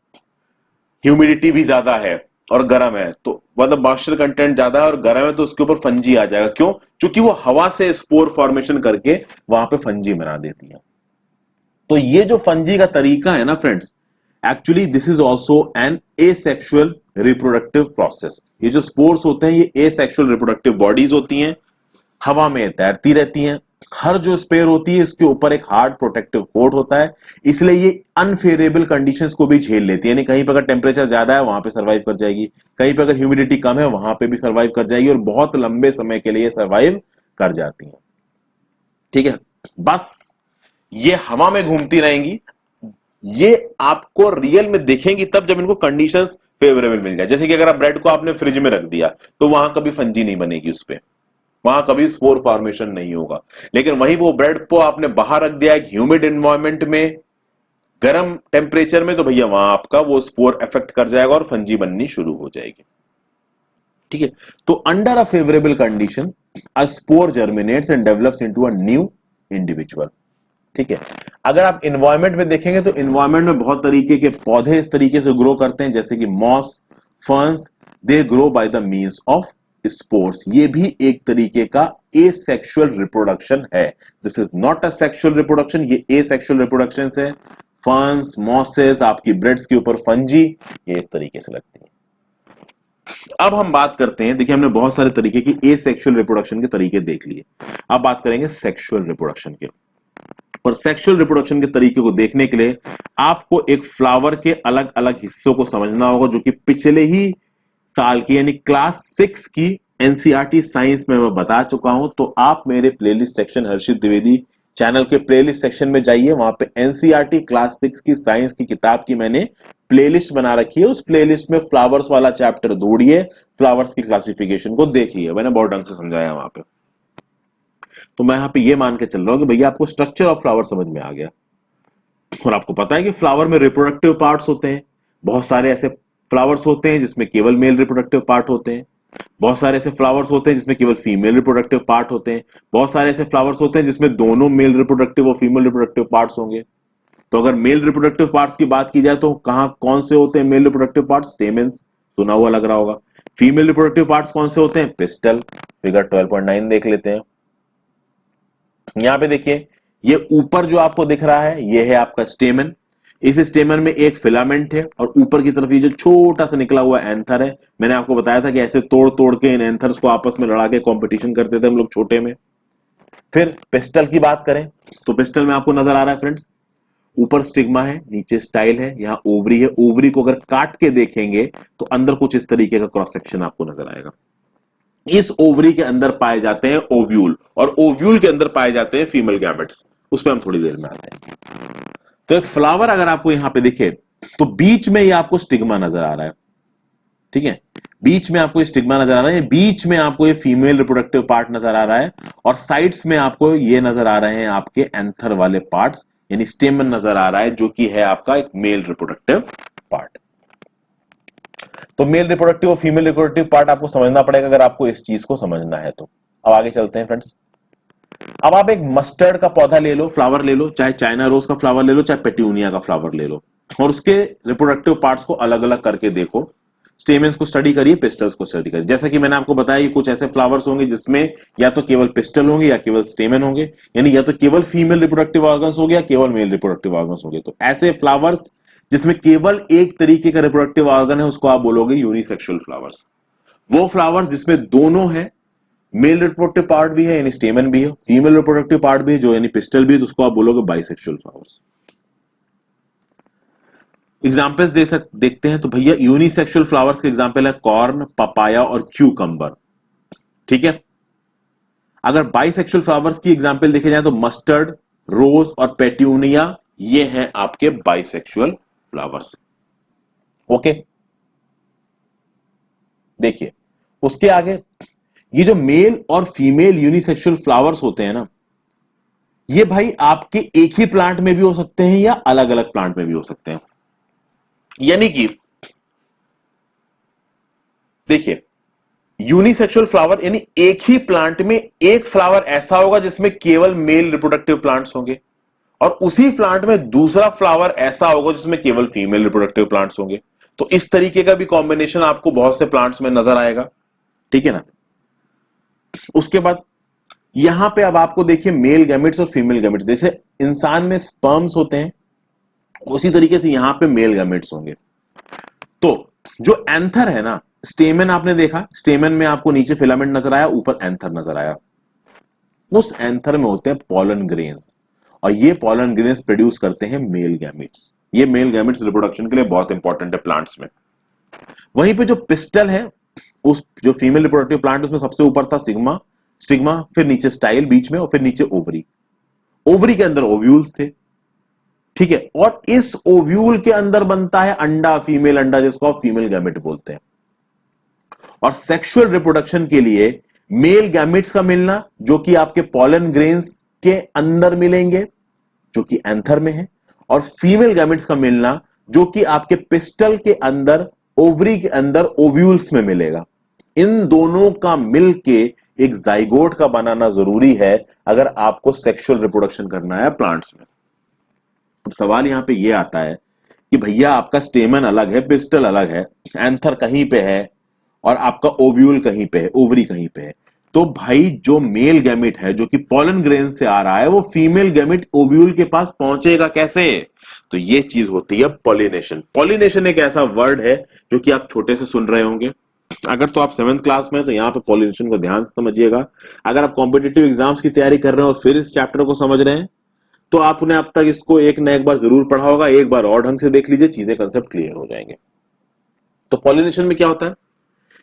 ह्यूमिडिटी भी ज्यादा है और गर्म है, तो मतलब मॉइस्चर कंटेंट ज्यादा है और गर्म है, तो उसके ऊपर फंजी आ जाएगा। क्यों? क्योंकि वो हवा से स्पोर फॉर्मेशन करके वहां पे फंजी बना देती है। तो ये जो फंजी का तरीका है ना friends, actually this is also an asexual reproductive process. ये जो स्पोर्स होते हैं, ये एसेक्सुअल रिप्रोडक्टिव बॉडीज होती हैं, हवा में तैरती रहती हैं। हर जो स्पेयर होती है इसके ऊपर एक हार्ड प्रोटेक्टिव कोट होता है, इसलिए ये अनफेवरेबल कंडीशंस को भी झेल लेती है। यानी कहीं पर अगर टेम्परेचर ज्यादा है वहां पे सर्वाइव कर जाएगी, कहीं पर अगर ह्यूमिडिटी कम है वहां पे भी सर्वाइव कर जाएगी, और बहुत लंबे समय के लिए सर्वाइव कर जाती है। ठीक है, बस ये हवा में घूमती रहेंगी, ये आपको रियल में दिखेंगी तब जब इनको कंडीशंस फेवरेबल मिल जाए। जैसे कि अगर आप ब्रेड को आपने फ्रिज में रख दिया तो वहां कभी फंजी नहीं बनेगी, उस पे वहां कभी स्पोर फॉर्मेशन नहीं होगा। लेकिन वहीं वो ब्रेड को आपने बाहर रख दिया एक ह्यूमिड एनवायरनमेंट में, गर्म टेम्परेचर में, तो भैया वहां आपका वो स्पोर इफेक्ट कर जाएगा और फंजी बननी शुरू हो जाएगी। ठीक है, तो under a favourable condition a spore germinates and develops into a new individual. ठीक है, अगर आप इन्वायरमेंट में देखेंगे तो इन्वायरमेंट में बहुत तरीके के पौधे इस तरीके से ग्रो करते हैं, जैसे कि moss, ferns, they grow by the means of spores. ये भी एक तरीके का एसेक्सुअल रिप्रोडक्शन है। This is not a sexual reproduction, ये एसेक्सुअल रिप्रोडक्शन है। फर्न्स, मॉसेस, आपकी ब्रेड्स के ऊपर फंजी, ये इस तरीके से लगती है। अब हम बात करते हैं, देखिए हमने बहुत सारे तरीके की एसेक्सुअल रिप्रोडक्शन के तरीके देख लिए। अब बात करेंगे सेक्सुअल रिप्रोडक्शन के। और सेक्सुअल रिप्रोडक्शन के तरीके को देखने के लिए आपको एक फ्लावर के अलग अलग हिस्सों को समझना होगा, जो कि पिछले ही साल की यानी क्लास 6 की एनसीईआरटी साइंस में मैं बता चुका हूं। तो आप मेरे प्लेलिस्ट सेक्शन हर्षित द्विवेदी चैनल के प्लेलिस्ट सेक्शन में जाइए, वहां पे एनसीईआरटी क्लास 6 की साइंस की किताब की मैंने प्लेलिस्ट बना रखी है। उस प्लेलिस्ट में फ्लावर्स वाला चैप्टर ढूंढिए, फ्लावर्स की क्लासिफिकेशन को देखिए, मैंने बहुत ढंग से समझाया वहां पे। तो मैं यहां पे ये मान के चल रहा हूं कि भैया आपको स्ट्रक्चर ऑफ फ्लावर समझ में आ गया, और आपको पता है कि फ्लावर में रिप्रोडक्टिव पार्ट्स होते हैं। बहुत सारे ऐसे फ्लावर्स होते हैं जिसमें केवल मेल रिप्रोडक्टिव पार्ट होते हैं, बहुत सारे ऐसे फ्लावर्स होते हैं जिसमें केवल फीमेल रिप्रोडक्टिव पार्ट होते हैं, बहुत सारे ऐसे फ्लावर्स होते हैं जिसमें दोनों मेल रिप्रोडक्टिव और फीमेल रिप्रोडक्टिव पार्ट्स होंगे। तो अगर मेल रिप्रोडक्टिव पार्ट्स की बात की जाए तो कहां कौन से होते हैं मेल रिप्रोडक्टिव पार्ट्स? स्टेमेंस, सुना हुआ लग रहा होगा। फीमेल रिप्रोडक्टिव पार्ट्स कौन से होते हैं? पिस्टल। फिगर 12.9 देख लेते हैं। यहां पे देखिए, ये ऊपर जो आपको दिख रहा है ये है आपका स्टेमन। इस स्टेमन में एक फिलामेंट है और ऊपर की तरफ ये जो छोटा सा निकला हुआ एंथर है। मैंने आपको बताया था कि ऐसे तोड़ तोड़ के इन एंथर्स को आपस में लड़ा के कंपटीशन करते थे हम लोग छोटे में। फिर पिस्टल की बात करें तो पिस्टल में आपको नजर आ रहा है फ्रेंड्स, ऊपर स्टिग्मा है, नीचे स्टाइल है, यहाँ ओवरी है। ओवरी को अगर काट के देखेंगे तो अंदर कुछ इस तरीके का क्रॉस सेक्शन आपको नजर आएगा। इस ओवरी के अंदर पाए जाते हैं ओव्यूल, और ओव्यूल के अंदर पाए जाते हैं फीमेल गैमेट्स। उस पर हम थोड़ी देर में आते हैं। तो एक फ्लावर अगर आपको यहां पे दिखे तो बीच में ये आपको स्टिग्मा नजर आ रहा है। ठीक है, बीच में आपको ये स्टिग्मा नजर आ रहा है, बीच में आपको ये फीमेल रिप्रोडक्टिव पार्ट नजर आ रहा है, और साइड्स में आपको ये नजर आ रहे हैं आपके एंथर वाले पार्ट्स, यानी स्टेमन नजर आ रहा है, जो कि है आपका एक मेल रिप्रोडक्टिव पार्ट। तो मेल रिप्रोडक्टिव और फीमेल रिप्रोडक्टिव पार्ट आपको समझना पड़ेगा अगर आपको इस चीज को समझना है तो। अब आगे चलते हैं फ्रेंड्स। अब आप एक मस्टर्ड का पौधा ले लो, फ्लावर ले लो, चाहे चाइना रोज का फ्लावर ले लो, चाहे पेट्यूनिया का फ्लावर ले लो, और उसके रिप्रोडक्टिव पार्ट्स को अलग अलग करके देखो। स्टेमेंस को स्टडी करिए, पिस्टल्स को स्टडी करिए। जैसा कि मैंने आपको बताया कि कुछ ऐसे फ्लावर्स होंगे जिसमें या तो केवल पिस्टल होंगे या केवल स्टेमन होंगे, यानी या तो केवल फीमेल रिप्रोडक्टिव ऑर्गन्स होंगे या केवल मेल रिप्रोडक्टिव ऑर्गन्स होंगे। तो ऐसे फ्लावर्स जिसमें केवल एक तरीके का रिप्रोडक्टिव ऑर्गन है उसको आप बोलोगे यूनिसेक्सुअल फ्लावर्स। वो फ्लावर्स जिसमें दोनों है, मेल रिप्रोडक्टिव पार्ट भी है यानी स्टेमन भी है, फीमेल रिप्रोडक्टिव पार्ट भी है जो यानी पिस्टल भी है, तो उसको आप बोलोगे बाइसेक्सुअल फ्लावर्स। एग्जाम्पल्स देखते हैं तो भैया यूनिसेक्सुअल फ्लावर्स के एग्जाम्पल है कॉर्न, पपाया और क्यूकम्बर। ठीक है। अगर बाइसेक्सुअल फ्लावर्स की एग्जाम्पल देखे जाए तो मस्टर्ड, रोज और पेट्यूनिया, ये हैं आपके बाइसेक्सुअल फ्लावर्स। ओके, देखिए उसके आगे ये जो मेल और फीमेल यूनिसेक्सुअल फ्लावर्स होते हैं ना, ये भाई आपके एक ही प्लांट में भी हो सकते हैं या अलग अलग प्लांट में भी हो सकते हैं। यानी कि देखिए यूनिसेक्सुअल फ्लावर यानी एक ही प्लांट में एक फ्लावर ऐसा होगा जिसमें केवल मेल रिप्रोडक्टिव प्लांट्स होंगे और उसी प्लांट में दूसरा फ्लावर ऐसा होगा जिसमें केवल फीमेल रिप्रोडक्टिव प्लांट्स होंगे। तो इस तरीके का भी कॉम्बिनेशन आपको बहुत से प्लांट्स में नजर आएगा। ठीक है ना। उसके बाद यहां पे अब आपको देखिए मेल गैमेट्स और फीमेल गैमेट्स, जैसे इंसान में स्पर्म्स होते हैं उसी तरीके से यहां पे मेल गैमेट्स होंगे। तो जो एंथर है ना, स्टेमन आपने देखा, स्टेमन में आपको नीचे फिलामेंट नजर आया, ऊपर एंथर नजर आया। उस एंथर में होते हैं पॉलन ग्रेन्स और ये पॉलन ग्रेन्स प्रोड्यूस करते हैं मेल गैमेट्स। ये मेल गैमेट्स रिप्रोडक्शन के लिए बहुत इंपॉर्टेंट है प्लांट्स में। वहीं पे जो पिस्टल है, उस जो फीमेल रिप्रोडक्टिव प्लांट उसमें सबसे ऊपर था स्टिग्मा, स्टिग्मा फिर नीचे स्टाइल बीच में और फिर नीचे ओवरी। ओवरी के अंदर ओव्यूल्स थे। ठीक है। और इस ओव्यूल के अंदर बनता है अंडा, फीमेल अंडा जिसको आप फीमेल गैमेट बोलते हैं। और सेक्सुअल रिप्रोडक्शन के लिए मेल गैमेट्स का मिलना जो कि आपके पॉलन ग्रेन्स के अंदर मिलेंगे जो कि एंथर में है, और फीमेल गैमेट्स का मिलना जो कि आपके पिस्टल के अंदर, ओवरी के अंदर ओव्यूल्स में मिलेगा। इन दोनों का मिलके एक जाइगोट का बनाना जरूरी है अगर आपको सेक्सुअल रिप्रोडक्शन करना है प्लांट्स में। अब सवाल यहां पे ये आता है कि भैया आपका स्टेमन अलग है, पिस्टल अलग है, एंथर कहीं पे है और आपका ओव्यूल कहीं पे है, ओवरी कहीं पे है। तो भाई जो मेल गैमेट है जो कि पॉलन ग्रेन से आ रहा है वो फीमेल गैमेट ओव्यूल के पास पहुंचेगा कैसे? तो ये चीज होती है पॉलिनेशन। पॉलिनेशन एक ऐसा वर्ड है जो कि आप छोटे से सुन रहे होंगे। अगर तो आप 7th क्लास में तो यहां पे पॉलिनेशन को ध्यान से समझिएगा। अगर आप कॉम्पिटिटिव एग्जाम्स की तैयारी कर रहे हैं और फिर इस चैप्टर को समझ रहे हैं तो आपने अब तक इसको एक न एक बार जरूर पढ़ा होगा। एक बार और ढंग से देख लीजिए, चीजें कंसेप्ट क्लियर हो जाएंगे। तो पॉलिनेशन में क्या होता है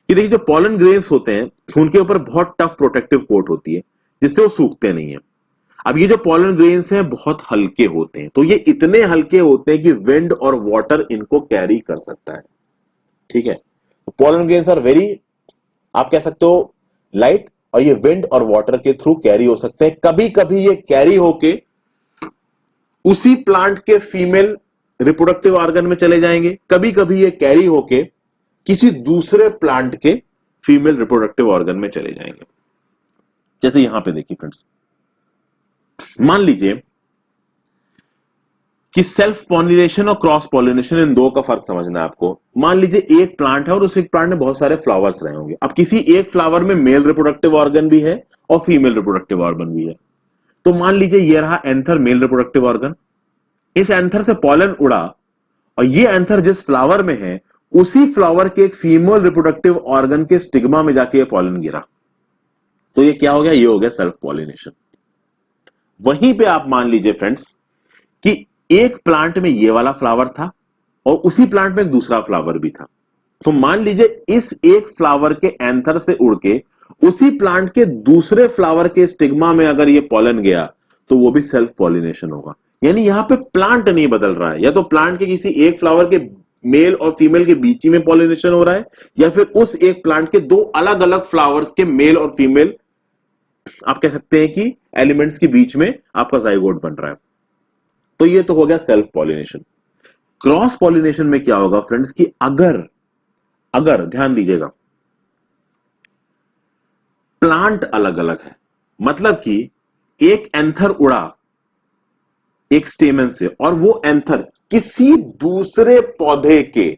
कि देखिए जो पॉलन ग्रेन्स होते हैं उनके ऊपर बहुत टफ प्रोटेक्टिव कोट होती है जिससे वो सूखते नहीं है। अब ये जो पॉलन ग्रेन्स हैं बहुत हल्के होते हैं, तो ये इतने हल्के होते हैं कि विंड और वाटर इनको कैरी कर सकता है। ठीक है। तो पॉलन ग्रेन्स आर वेरी, आप कह सकते हो लाइट, और ये विंड और वाटर के थ्रू कैरी हो सकते हैं। कभी कभी ये कैरी होके उसी प्लांट के फीमेल रिप्रोडक्टिव ऑर्गन में चले जाएंगे, कभी कभी ये कैरी होके किसी दूसरे प्लांट के फीमेल रिप्रोडक्टिव ऑर्गन में चले जाएंगे। जैसे यहां पे देखिए फ्रेंड्स, मान लीजिए कि सेल्फ पॉलिनेशन और क्रॉस पॉलिनेशन, इन दो का फर्क समझना है आपको। मान लीजिए एक प्लांट है और उस एक प्लांट में बहुत सारे फ्लावर्स रहे होंगे। अब किसी एक फ्लावर में मेल रिप्रोडक्टिव ऑर्गन भी है और फीमेल रिप्रोडक्टिव ऑर्गन भी है। तो मान लीजिए ये रहा एंथर, मेल रिप्रोडक्टिव ऑर्गन। इस एंथर से पॉलन उड़ा और ये एंथर जिस फ्लावर में है उसी फ्लावर के एक फीमेल रिप्रोडक्टिव ऑर्गन के स्टिग्मा में जाके ये पॉलन गिरा। तो ये क्या हो गया? ये हो गया सेल्फ पॉलिनेशन। वहीं पे आप मान लीजिए फ्रेंड्स कि एक प्लांट में ये वाला फ्लावर था और उसी प्लांट में एक दूसरा फ्लावर भी था। तो मान लीजिए इस एक फ्लावर के एंथर से उड़ के उसी प्लांट के दूसरे फ्लावर के स्टिग्मा में अगर ये पॉलन गया तो वो भी सेल्फ पॉलिनेशन होगा। यानी यहां पे प्लांट नहीं बदल रहा है, या तो प्लांट के किसी एक फ्लावर के मेल और फीमेल के बीच ही में पॉलिनेशन हो रहा है, या फिर उस एक प्लांट के दो अलग अलग फ्लावर्स के मेल और फीमेल, आप कह सकते हैं कि एलिमेंट्स के बीच में आपका जाइगोट बन रहा है। तो ये तो हो गया सेल्फ पॉलिनेशन। क्रॉस पॉलिनेशन में क्या होगा फ्रेंड्स कि अगर ध्यान दीजिएगा, प्लांट अलग अलग है, मतलब कि एक एंथर उड़ा एक स्टेमन से और वो एंथर किसी दूसरे पौधे के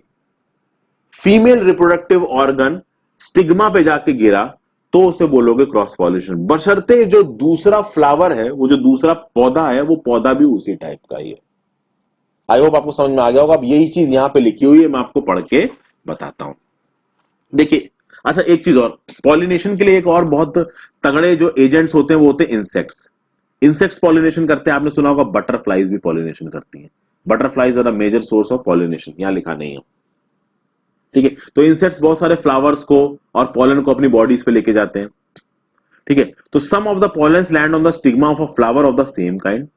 फीमेल रिप्रोडक्टिव ऑर्गन स्टिग्मा पे जाके गिरा तो उसे बोलोगे क्रॉस पॉलिनेशन, बशर्ते जो दूसरा फ्लावर है, वो जो दूसरा पौधा है, वो पौधा भी उसी टाइप का ही है। आई होप आपको समझ में आ गया होगा। अब यही चीज यहां पे लिखी हुई है, मैं आपको पढ़ के बताता हूं। देखिए, अच्छा एक चीज और, पॉलिनेशन के लिए एक और बहुत तगड़े जो एजेंट्स होते हैं वो होते हैं इंसेक्ट्स। इंसेक्ट्स पॉलिनेशन करते हैं, आपने सुना होगा बटरफ्लाइज भी पॉलिनेशन करती हैं। Butterflies are a major source of pollination, यहां लिखा नहीं है, ठीक है। तो इंसेक्ट्स बहुत सारे फ्लावर्स को और पॉलन को अपनी बॉडीज पे लेके जाते हैं, ठीक है। तो some of the pollens land on the stigma of a flower of the same kind.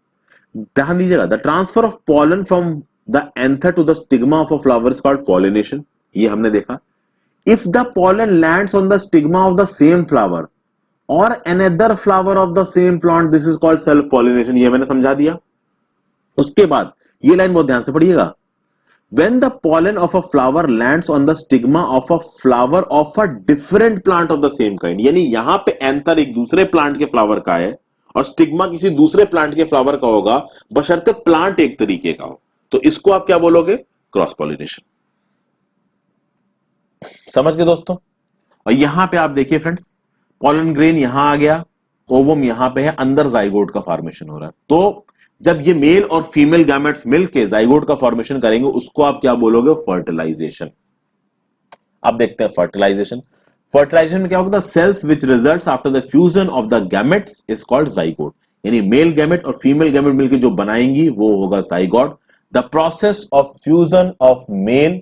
ध्यान दीजिएगा, the transfer of pollen from the anther to the stigma of a flower is called pollination, ये हमने देखा। If the pollen lands on the stigma of the same flower or another flower of the same plant, this is called self pollination, ये मैंने समझा दिया। उसके बाद ये लाइन बहुत ध्यान से पढ़िएगा, when the pollen of a flower lands on the stigma of a flower of a different plant of the same kind, यानी यहां पे एंथर एक दूसरे प्लांट के फ्लावर का है और स्टिग्मा किसी दूसरे प्लांट के फ्लावर का होगा, बशर्ते प्लांट एक तरीके का हो, तो इसको आप क्या बोलोगे? Cross pollination. समझ गए दोस्तों? और यहां पे आप देखिए फ्रेंड्स, पॉलन ग्रेन यहां आ गया, ओवम यहां पे है, अंदर जाइगोट का फॉर्मेशन हो रहा है। तो जब ये मेल और फीमेल गैमेट्स मिलके जाइगोट का फॉर्मेशन करेंगे, उसको आप क्या बोलोगे? फर्टिलाइजेशन। अब देखते हैं फर्टिलाइजेशन। फर्टिलाइजेशन में क्या होगा? Cells which results after the fusion of the gametes is called zygote, यानी मेल गैमेट और फीमेल गैमेट मिलकर जो बनाएंगी वो होगा zygote. The process of fusion of male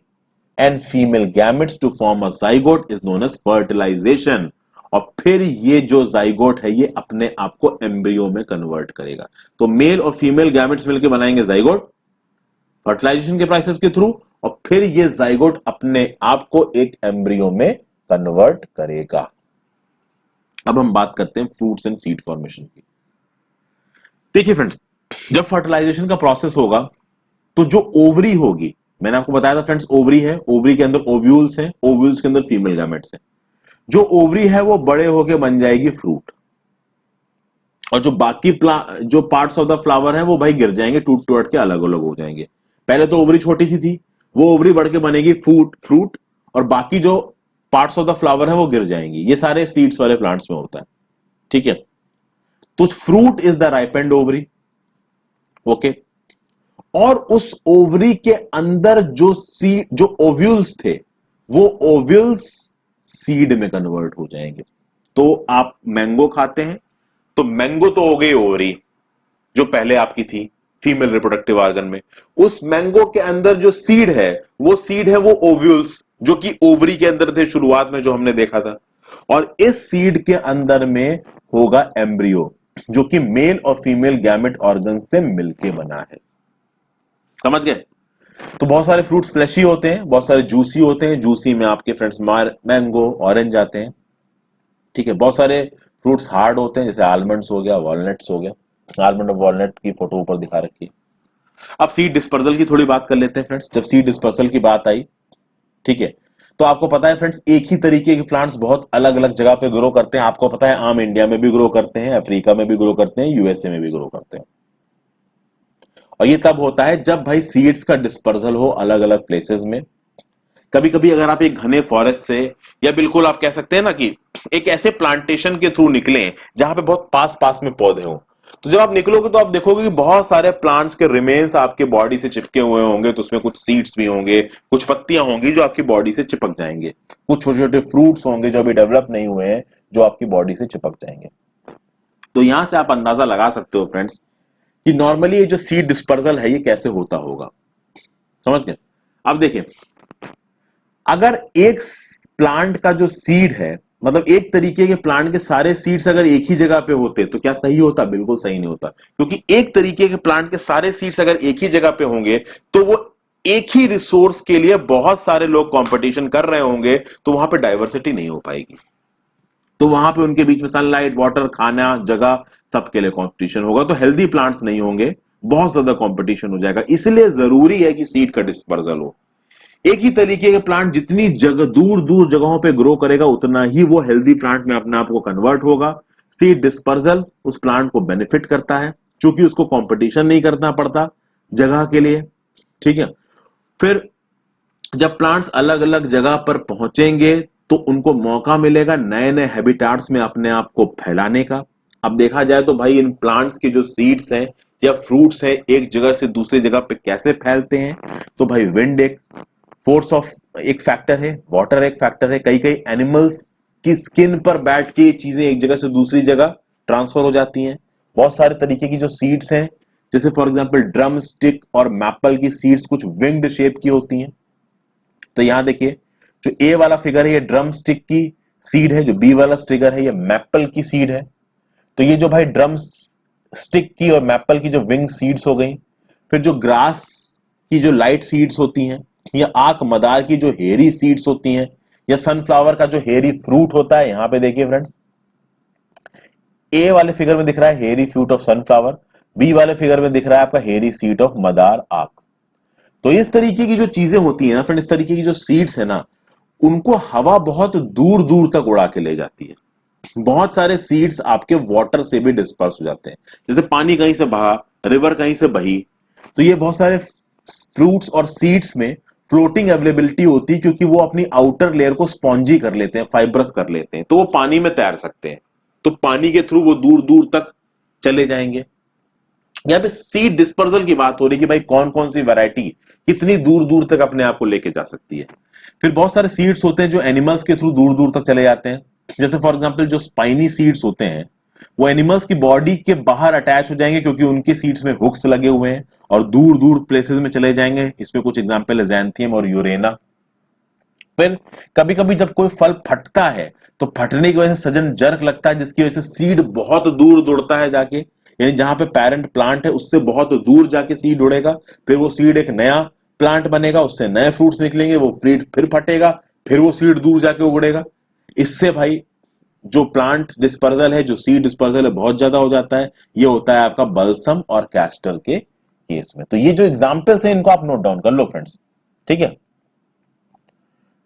and female gametes to form a zygote is known as fertilization। और फिर ये जो जाइगोट है ये अपने आप को एम्ब्रियो में कन्वर्ट करेगा। तो मेल और फीमेल गैमेट्स मिलकर बनाएंगे जाइगोट फर्टिलाइजेशन के प्रोसेस के थ्रू, और फिर ये जाइगोट अपने आप को एक एम्ब्रियो में कन्वर्ट करेगा। अब हम बात करते हैं फ्रूट्स एंड सीड फॉर्मेशन की। देखिए फ्रेंड्स, जब फर्टिलाइजेशन का प्रोसेस होगा तो जो ओवरी होगी, मैंने आपको बताया था फ्रेंड्स, ओवरी है, ओवरी के अंदर ओव्यूल्स हैं, ओव्यूल्स के अंदर फीमेल गैमेट्स हैं। जो ओवरी है वो बड़े होके बन जाएगी फ्रूट, और जो बाकी जो पार्ट्स ऑफ द फ्लावर है वो भाई गिर जाएंगे, टूट टूट के अलग अलग हो जाएंगे। पहले तो ओवरी छोटी सी थी, वो ओवरी बढ़ के बनेगी फ्रूट, और बाकी जो पार्ट्स ऑफ द फ्लावर है वो गिर जाएंगी। ये सारे सीड्स वाले प्लांट्स में होता है, ठीक है। तो fruit is the ripened ovary, okay. और उस ओवरी के अंदर जो ओव्यूल्स थे वो ओव्यूल्स सीड में कन्वर्ट हो जाएंगे। तो आप मैंगो खाते हैं तो मैंगो तो हो गई ओवरी जो पहले आपकी थी फीमेल रिप्रोडक्टिव ऑर्गन में। उस मैंगो के अंदर जो सीड है वो ओव्यूल्स जो कि ओवरी के अंदर थे शुरुआत में जो हमने देखा था, और इस सीड के अंदर में होगा एम्ब्रियो जो कि मेल और फीमेल गैमेट ऑर्गन से मिलके बना है। समझ गए? तो बहुत सारे फ्रूट्स फ्लैशी होते हैं, बहुत सारे जूसी होते हैं। जूसी में आपके फ्रेंड्स मैंगो, ऑरेंज आते हैं, ठीक है। बहुत सारे फ्रूट्स हार्ड होते हैं, जैसे आलमंड्स हो गया, वॉलनट्स हो गया। आलमंड और वॉलनट की फोटो ऊपर दिखा रखी है। अब सीड डिस्पर्सल की थोड़ी बात कर लेते हैं फ्रेंड्स। जब सीड डिस्पर्सल की बात आई, ठीक है, तो आपको पता है फ्रेंड्स, एक ही तरीके के प्लांट्स बहुत अलग अलग जगह पे ग्रो करते हैं। आपको पता है आम इंडिया में भी ग्रो करते हैं, अफ्रीका में भी ग्रो करते हैं, यूएसए में भी ग्रो करते हैं। और ये तब होता है जब भाई सीड्स का डिस्पर्सल हो अलग अलग प्लेसेस में। कभी कभी अगर आप एक घने फॉरेस्ट से, या बिल्कुल आप कह सकते हैं ना कि एक ऐसे प्लांटेशन के थ्रू निकले जहां पे बहुत पास पास में पौधे हों, तो जब आप निकलोगे तो आप देखोगे कि बहुत सारे प्लांट्स के रिमेन्स आपके बॉडी से चिपके हुए होंगे। तो उसमें कुछ सीड्स भी होंगे, कुछ पत्तियां होंगी जो आपकी बॉडी से चिपक जाएंगे, कुछ छोटे छोटे फ्रूट्स होंगे जो अभी डेवलप नहीं हुए हैं जो आपकी बॉडी से चिपक जाएंगे। तो यहां से आप अंदाजा लगा सकते हो फ्रेंड्स कि नॉर्मली ये जो सीड डिस्पर्सल है ये कैसे होता होगा। समझ गए? अब देखिए, अगर एक प्लांट का जो सीड है, मतलब एक तरीके के प्लांट के सारे सीड्स अगर एक ही जगह पे होते तो क्या सही होता? बिल्कुल सही नहीं होता, क्योंकि एक तरीके के प्लांट के सारे सीड्स अगर एक ही जगह पे होंगे तो वो एक ही रिसोर्स के लिए बहुत सारे लोग कंपटीशन कर रहे होंगे, तो वहां पे डाइवर्सिटी नहीं हो पाएगी। तो वहां पे उनके बीच में सनलाइट, वाटर, खाना, जगह सबके लिए कंपटीशन होगा, तो हेल्दी प्लांट्स नहीं होंगे, बहुत ज्यादा कंपटीशन हो जाएगा। इसलिए जरूरी है कि सीड का डिस्पर्सल हो। एक ही तरीके के प्लांट जितनी जगह दूर दूर जगहों पे ग्रो करेगा उतना ही वो हेल्दी प्लांट में अपने आप को कन्वर्ट होगा। सीड डिस्पर्सल उस प्लांट को बेनिफिट करता है क्योंकि उसको कंपटीशन नहीं करना पड़ता जगह के लिए, ठीक है। फिर जब प्लांट्स अलग अलग जगह पर पहुंचेंगे तो उनको मौका मिलेगा नए नए हैबिटाट्स में अपने आप को फैलाने का। अब देखा जाए तो भाई इन प्लांट्स के जो सीड्स हैं या फ्रूट्स हैं एक जगह से दूसरी जगह पे कैसे फैलते हैं, तो भाई विंड एक फोर्स ऑफ एक फैक्टर है, वाटर एक फैक्टर है, कई कई एनिमल्स की स्किन पर बैठ के चीजें एक जगह से दूसरी जगह ट्रांसफर हो जाती हैं। बहुत सारे तरीके की जो सीड्स हैं, जैसे फॉर एग्जांपल ड्रम स्टिक और मैपल की सीड्स कुछ विंग्ड शेप की होती हैं। तो यहां देखिए जो ए वाला फिगर है ये ड्रम स्टिक की सीड है, जो बी वाला फिगर है ये मैपल की सीड है। तो ये जो भाई ड्रम स्टिक की और मैपल की जो विंग सीड्स हो गई, फिर जो ग्रास की जो लाइट सीड्स होती हैं, या आंख मदार की जो हेरी सीड्स होती हैं, या सनफ्लावर का जो हेरी फ्रूट होता है। यहां पे देखिए फ्रेंड्स, ए वाले फिगर में दिख रहा है हेरी फ्रूट ऑफ सनफ्लावर, बी वाले फिगर में दिख रहा है आपका हेरी सीड ऑफ मदार आंख। तो इस तरीके की जो चीजें होती है ना फ्रेंड, इस तरीके की जो सीड्स है ना, उनको हवा बहुत दूर दूर तक उड़ा के ले जाती है। बहुत सारे सीड्स आपके वाटर से भी डिस्पर्स हो जाते हैं, जैसे पानी कहीं से बहा, रिवर कहीं से बही, तो ये बहुत सारे फ्रूट्स और सीड्स में फ्लोटिंग अवेलेबिलिटी होती है, क्योंकि वो अपनी आउटर लेयर को स्पॉन्जी कर लेते हैं, फाइब्रस कर लेते हैं, तो वो पानी में तैर सकते हैं। तो पानी के थ्रू वो दूर दूर तक चले जाएंगे। यहां पे सीड डिस्पर्सल की बात हो रही है कि भाई कौन कौन सी वैरायटी कितनी दूर दूर तक अपने आप को लेके जा सकती है। फिर बहुत सारे सीड्स होते हैं जो एनिमल्स के थ्रू दूर दूर तक चले जाते हैं, जैसे फॉर एग्जांपल जो स्पाइनी सीड्स होते हैं वो एनिमल्स की बॉडी के बाहर अटैच हो जाएंगे, क्योंकि उनके सीड्स में हुक्स लगे हुए हैं और दूर दूर प्लेसेस में चले जाएंगे। इसमें कुछ एग्जांपल है ज़ैंथियम और यूरेना। फिर कभी कभी जब कोई फल फटता है तो फटने की वजह से सडन जर्क लगता है, जिसकी वजह से सीड बहुत दूर दौड़ता है जाके, यानी जहां पे पेरेंट प्लांट है उससे बहुत दूर जाके सीड उड़ेगा, फिर वो सीड एक नया प्लांट बनेगा, उससे नए फ्रूट्स निकलेंगे, वो फ्रूट फिर फटेगा, फिर वो सीड दूर जाके उगड़ेगा। इससे भाई जो प्लांट डिस्पर्सल है, जो सीड डिस्पर्सल है, बहुत ज्यादा हो जाता है। ये होता है आपका बल्सम और कैस्टर के केस में। तो ये जो एग्जांपल्स हैं इनको आप नोट डाउन कर लो फ्रेंड्स, ठीक है।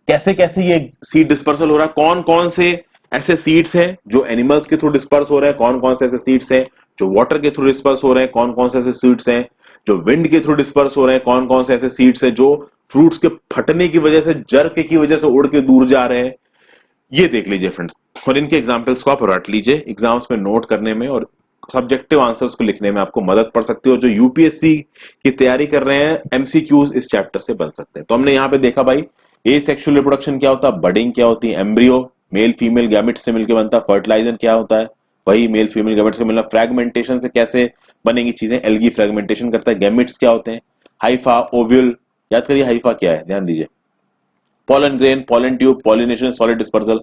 कैसे कैसे ये सीड डिस्पर्सल हो रहा है, कौन कौन से ऐसे सीड्स हैं जो एनिमल्स के थ्रू डिस्पर्स हो रहे हैं, कौन कौन से ऐसे सीड्स हैं जो वाटर के थ्रू डिस्पर्स हो रहे हैं, कौन कौन से ऐसे सीड्स हैं जो विंड के थ्रू डिस्पर्स हो रहे हैं, कौन कौन से ऐसे सीड्स हैं जो फ्रूट्स के फटने की वजह से, जर्क की वजह से उड़ के दूर जा रहे हैं। ये देख लीजिए फ्रेंड्स, और इनके एग्जाम्पल्स को आप रट लीजिए, एग्जाम्स में नोट करने में और सब्जेक्टिव आंसर्स को लिखने में आपको मदद पड़ सकती है। और जो यूपीएससी की तैयारी कर रहे हैं, एमसीक्यूज इस चैप्टर से बन सकते हैं। तो हमने यहाँ पे देखा भाई ए सेक्सुअल रिप्रोडक्शन क्या होता है, बडिंग क्या होती है, एम्ब्रियो मेल फीमेल गैमेट्स से मिलकर बनता है, फर्टिलाइजर क्या होता है, वही मेल फीमेल गैमेट्स से मिलना, फ्रैगमेंटेशन से कैसे बनेंगी चीजें, एल्गी फ्रैगमेंटेशन करता है, गैमेट्स क्या होते हैं, हाइफा, ओव्यूल, याद करिए हाइफा क्या है, ध्यान दीजिए, pollen grain, pollen tube, pollination, solid dispersal,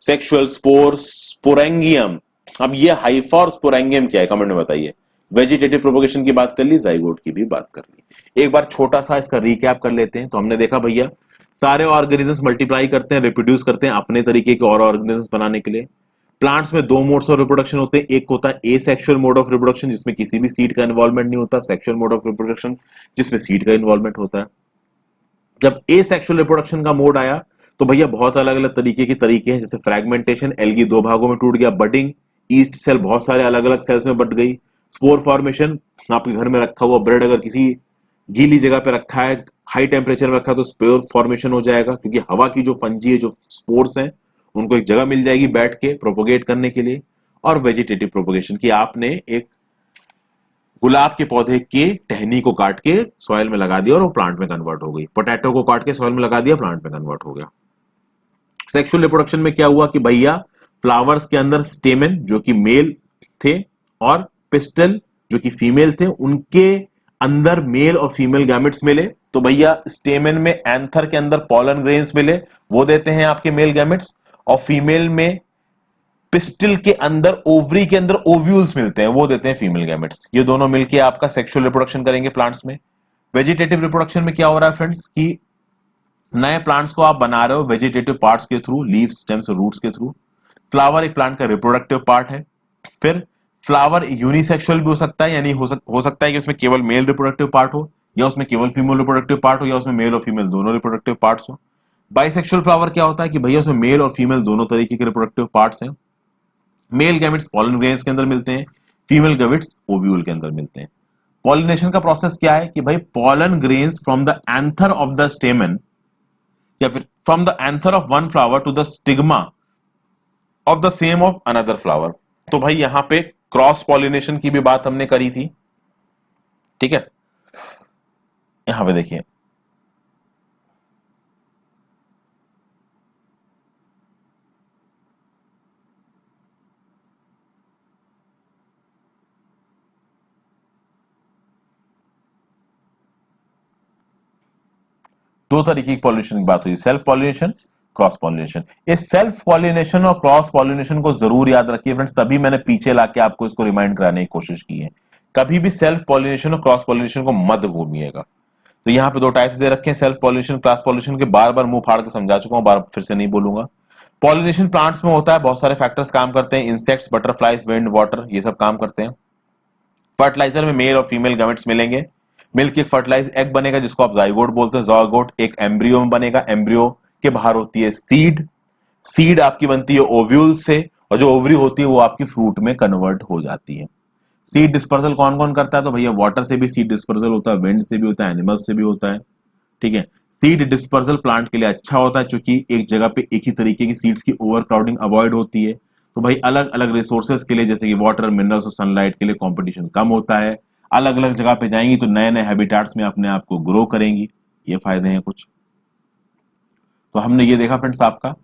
sexual, spore, sporangium. अब ये हाइफा और स्पोरेंगियम क्या है कमेंट में बताइए। वेजिटेटिव प्रोपोगेशन की बात कर ली, जाइगोट की भी बात कर ली। एक बार छोटा सा इसका रिकैप कर लेते हैं। तो हमने देखा भैया सारे ऑर्गेनिजम्स मल्टीप्लाई करते हैं, रिप्रोड्यूस करते हैं अपने तरीके के और ऑर्गेनिजम्स बनाने के लिए। प्लांट्स में दो मोड्स ऑफ रिप्रोडक्शन होते हैं, एक होता है एसेक्सुअल मोड ऑफ रिप्रोडक्शन जिसमें किसी भी सीड का इन्वॉल्वमेंट नहीं होता, सेक्सुअल मोड ऑफ रिप्रोडक्शन जिसमें सीड का इन्वॉल्वमेंट होता है। जब एसेक्सुअल रिप्रोडक्शन का मोड आया तो भैया बहुत अलग अलग तरीके हैं, जैसे फ्रैगमेंटेशन, एल्गी दो भागों में टूट गया, बडिंग, ईस्ट सेल बहुत सारे अलग अलग सेल्स में बट गई, स्पोर फॉर्मेशन, आपके घर में रखा हुआ ब्रेड अगर किसी गीली जगह पे रखा है, हाई टेम्परेचर में रखा है तो स्पोर फॉर्मेशन हो जाएगा, क्योंकि हवा की जो फंजी है, जो स्पोर्स हैं, उनको एक जगह मिल जाएगी बैठ के प्रोपोगेट करने के लिए। और वेजिटेटिव प्रोपोगेशन की आपने एक गुलाब के पौधे के टहनी को काट के सॉइल में लगा दिया और वो प्लांट में कन्वर्ट हो गई, पोटैटो को काट के सॉइल में लगा दिया, प्लांट में कन्वर्ट हो गया। सेक्सुअल रिप्रोडक्शन में क्या हुआ कि भैया फ्लावर्स के अंदर स्टेमेन जो कि मेल थे और पिस्टल जो कि फीमेल थे, उनके अंदर मेल और फीमेल गैमेट्स मिले। तो भैया स्टेमेन में एंथर के अंदर पॉलन ग्रेन्स मिले, वो देते हैं आपके मेल गैमेट्स, और फीमेल में पिस्टल के अंदर, ओवरी के अंदर ओव्यूल्स मिलते हैं, वो देते हैं फीमेल गैमेट्स। ये दोनों मिलके आपका सेक्सुअल रिप्रोडक्शन करेंगे प्लांट्स में। वेजिटेटिव रिप्रोडक्शन में क्या हो रहा है फ्रेंड्स कि नए प्लांट्स को आप बना रहे हो वेजिटेटिव पार्ट्स के थ्रू, लीव्स, स्टेम्स और रूट्स के थ्रू। फ्लावर एक प्लांट का रिप्रोडक्टिव पार्ट है। फिर फ्लावर यूनिसेक्सुअल भी हो सकता है, यानी हो सकता है कि उसमें केवल मेल रिप्रोडक्टिव पार्ट हो, या उसमें केवल फीमेल रिप्रोडक्टिव पार्ट हो, या उसमें मेल और फीमेल दोनों रिप्रोडक्टिव पार्ट्स हो। बाइसेक्सुअल फ्लावर क्या होता है कि भैया उसमें मेल और फीमेल दोनों तरीके के रिप्रोडक्टिव पार्ट्स हैं। मेल गैमेट्स पॉलन ग्रेन्स के अंदर मिलते हैं, फीमेल गैमेट्स ओव्यूल के अंदर मिलते हैं। पॉलिनेशन का प्रोसेस क्या है कि भाई pollen grains from the anther of the stamen या फिर from the anther of one flower to the stigma of the same of another flower. तो भाई यहां पे क्रॉस पॉलिनेशन की भी बात हमने करी थी। ठीक है, यहां पे देखिए दो तरीके की पॉलिनेशन की बात हुई, सेल्फ पॉलिनेशन, क्रॉस पॉलिनेशन। इस सेल्फ पॉलिनेशन और क्रॉस पॉलिनेशन को जरूर याद रखिए फ्रेंड्स, तभी मैंने पीछे लाके आपको इसको रिमाइंड कराने की कोशिश की है। कभी भी सेल्फ पॉलिनेशन और क्रॉस पॉलिनेशन को मत घूमिएगा। तो यहाँ पे दो टाइप्स दे रखे हैं, सेल्फ पॉलिनेशन, क्रॉस पॉलिनेशन के, बार बार मुंह फाड़ के समझा चुका हूं, बार फिर से नहीं बोलूंगा। पॉलिनेशन प्लांट्स में होता है, बहुत सारे फैक्टर्स काम करते हैं, इंसेक्ट्स, बटरफ्लाइज, विंड, वाटर, ये सब काम करते हैं। फर्टिलाइजर में मेल और फीमेल गैमेट्स मिलेंगे, मिल्क एक फर्टिलाइज एग बनेगा जिसको आप जाइगोट बोलते हैं, जाइगोट एक एम्ब्रियो में बनेगा, एम्ब्रियो के बाहर होती है सीड, सीड आपकी बनती है ओव्यूल से, और जो ओवरी होती है वो आपकी फ्रूट में कन्वर्ट हो जाती है। सीड डिस्पर्सल कौन कौन करता है, तो भैया वाटर से भी सीड डिस्पर्सल होता है, विंड से भी होता है, एनिमल्स से भी होता है। ठीक है, सीड डिस्पर्सल प्लांट के लिए अच्छा होता है क्योंकि एक जगह पे एक ही तरीके की सीड्स की ओवर क्राउडिंग अवॉइड होती है। तो भाई अलग अलग रिसोर्सेज के लिए जैसे कि वाटर, मिनरल्स और सनलाइट के लिए कंपटीशन कम होता है, अलग अलग जगह पे जाएंगी तो नए नए हैबिटाट्स में अपने आप को ग्रो करेंगी, ये फायदे हैं कुछ। तो हमने ये देखा फ्रेंड्स आपका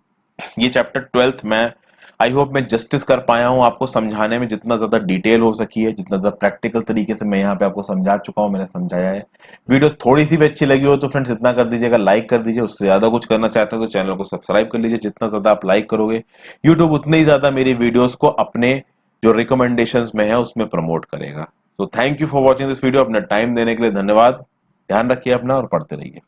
ये चैप्टर 12th में, आई होप मैं जस्टिस कर पाया हूं आपको समझाने में, जितना ज्यादा डिटेल हो सकी है, जितना ज्यादा प्रैक्टिकल तरीके से मैं यहाँ पे आपको समझा चुका हूं, मैंने समझाया है। वीडियो थोड़ी सी भी अच्छी लगी हो तो फ्रेंड्स इतना कर दीजिएगा, लाइक कर दीजिए। उससे ज्यादा कुछ करना चाहते हो तो चैनल को सब्सक्राइब कर लीजिए, जितना ज्यादा आप लाइक करोगे यूट्यूब उतने ही ज्यादा मेरी वीडियोस को अपने जो रिकमेंडेशंस में है उसमें प्रमोट करेगा। तो thank you for watching this video, अपना टाइम देने के लिए धन्यवाद, ध्यान रखिए अपना और पढ़ते रहिए।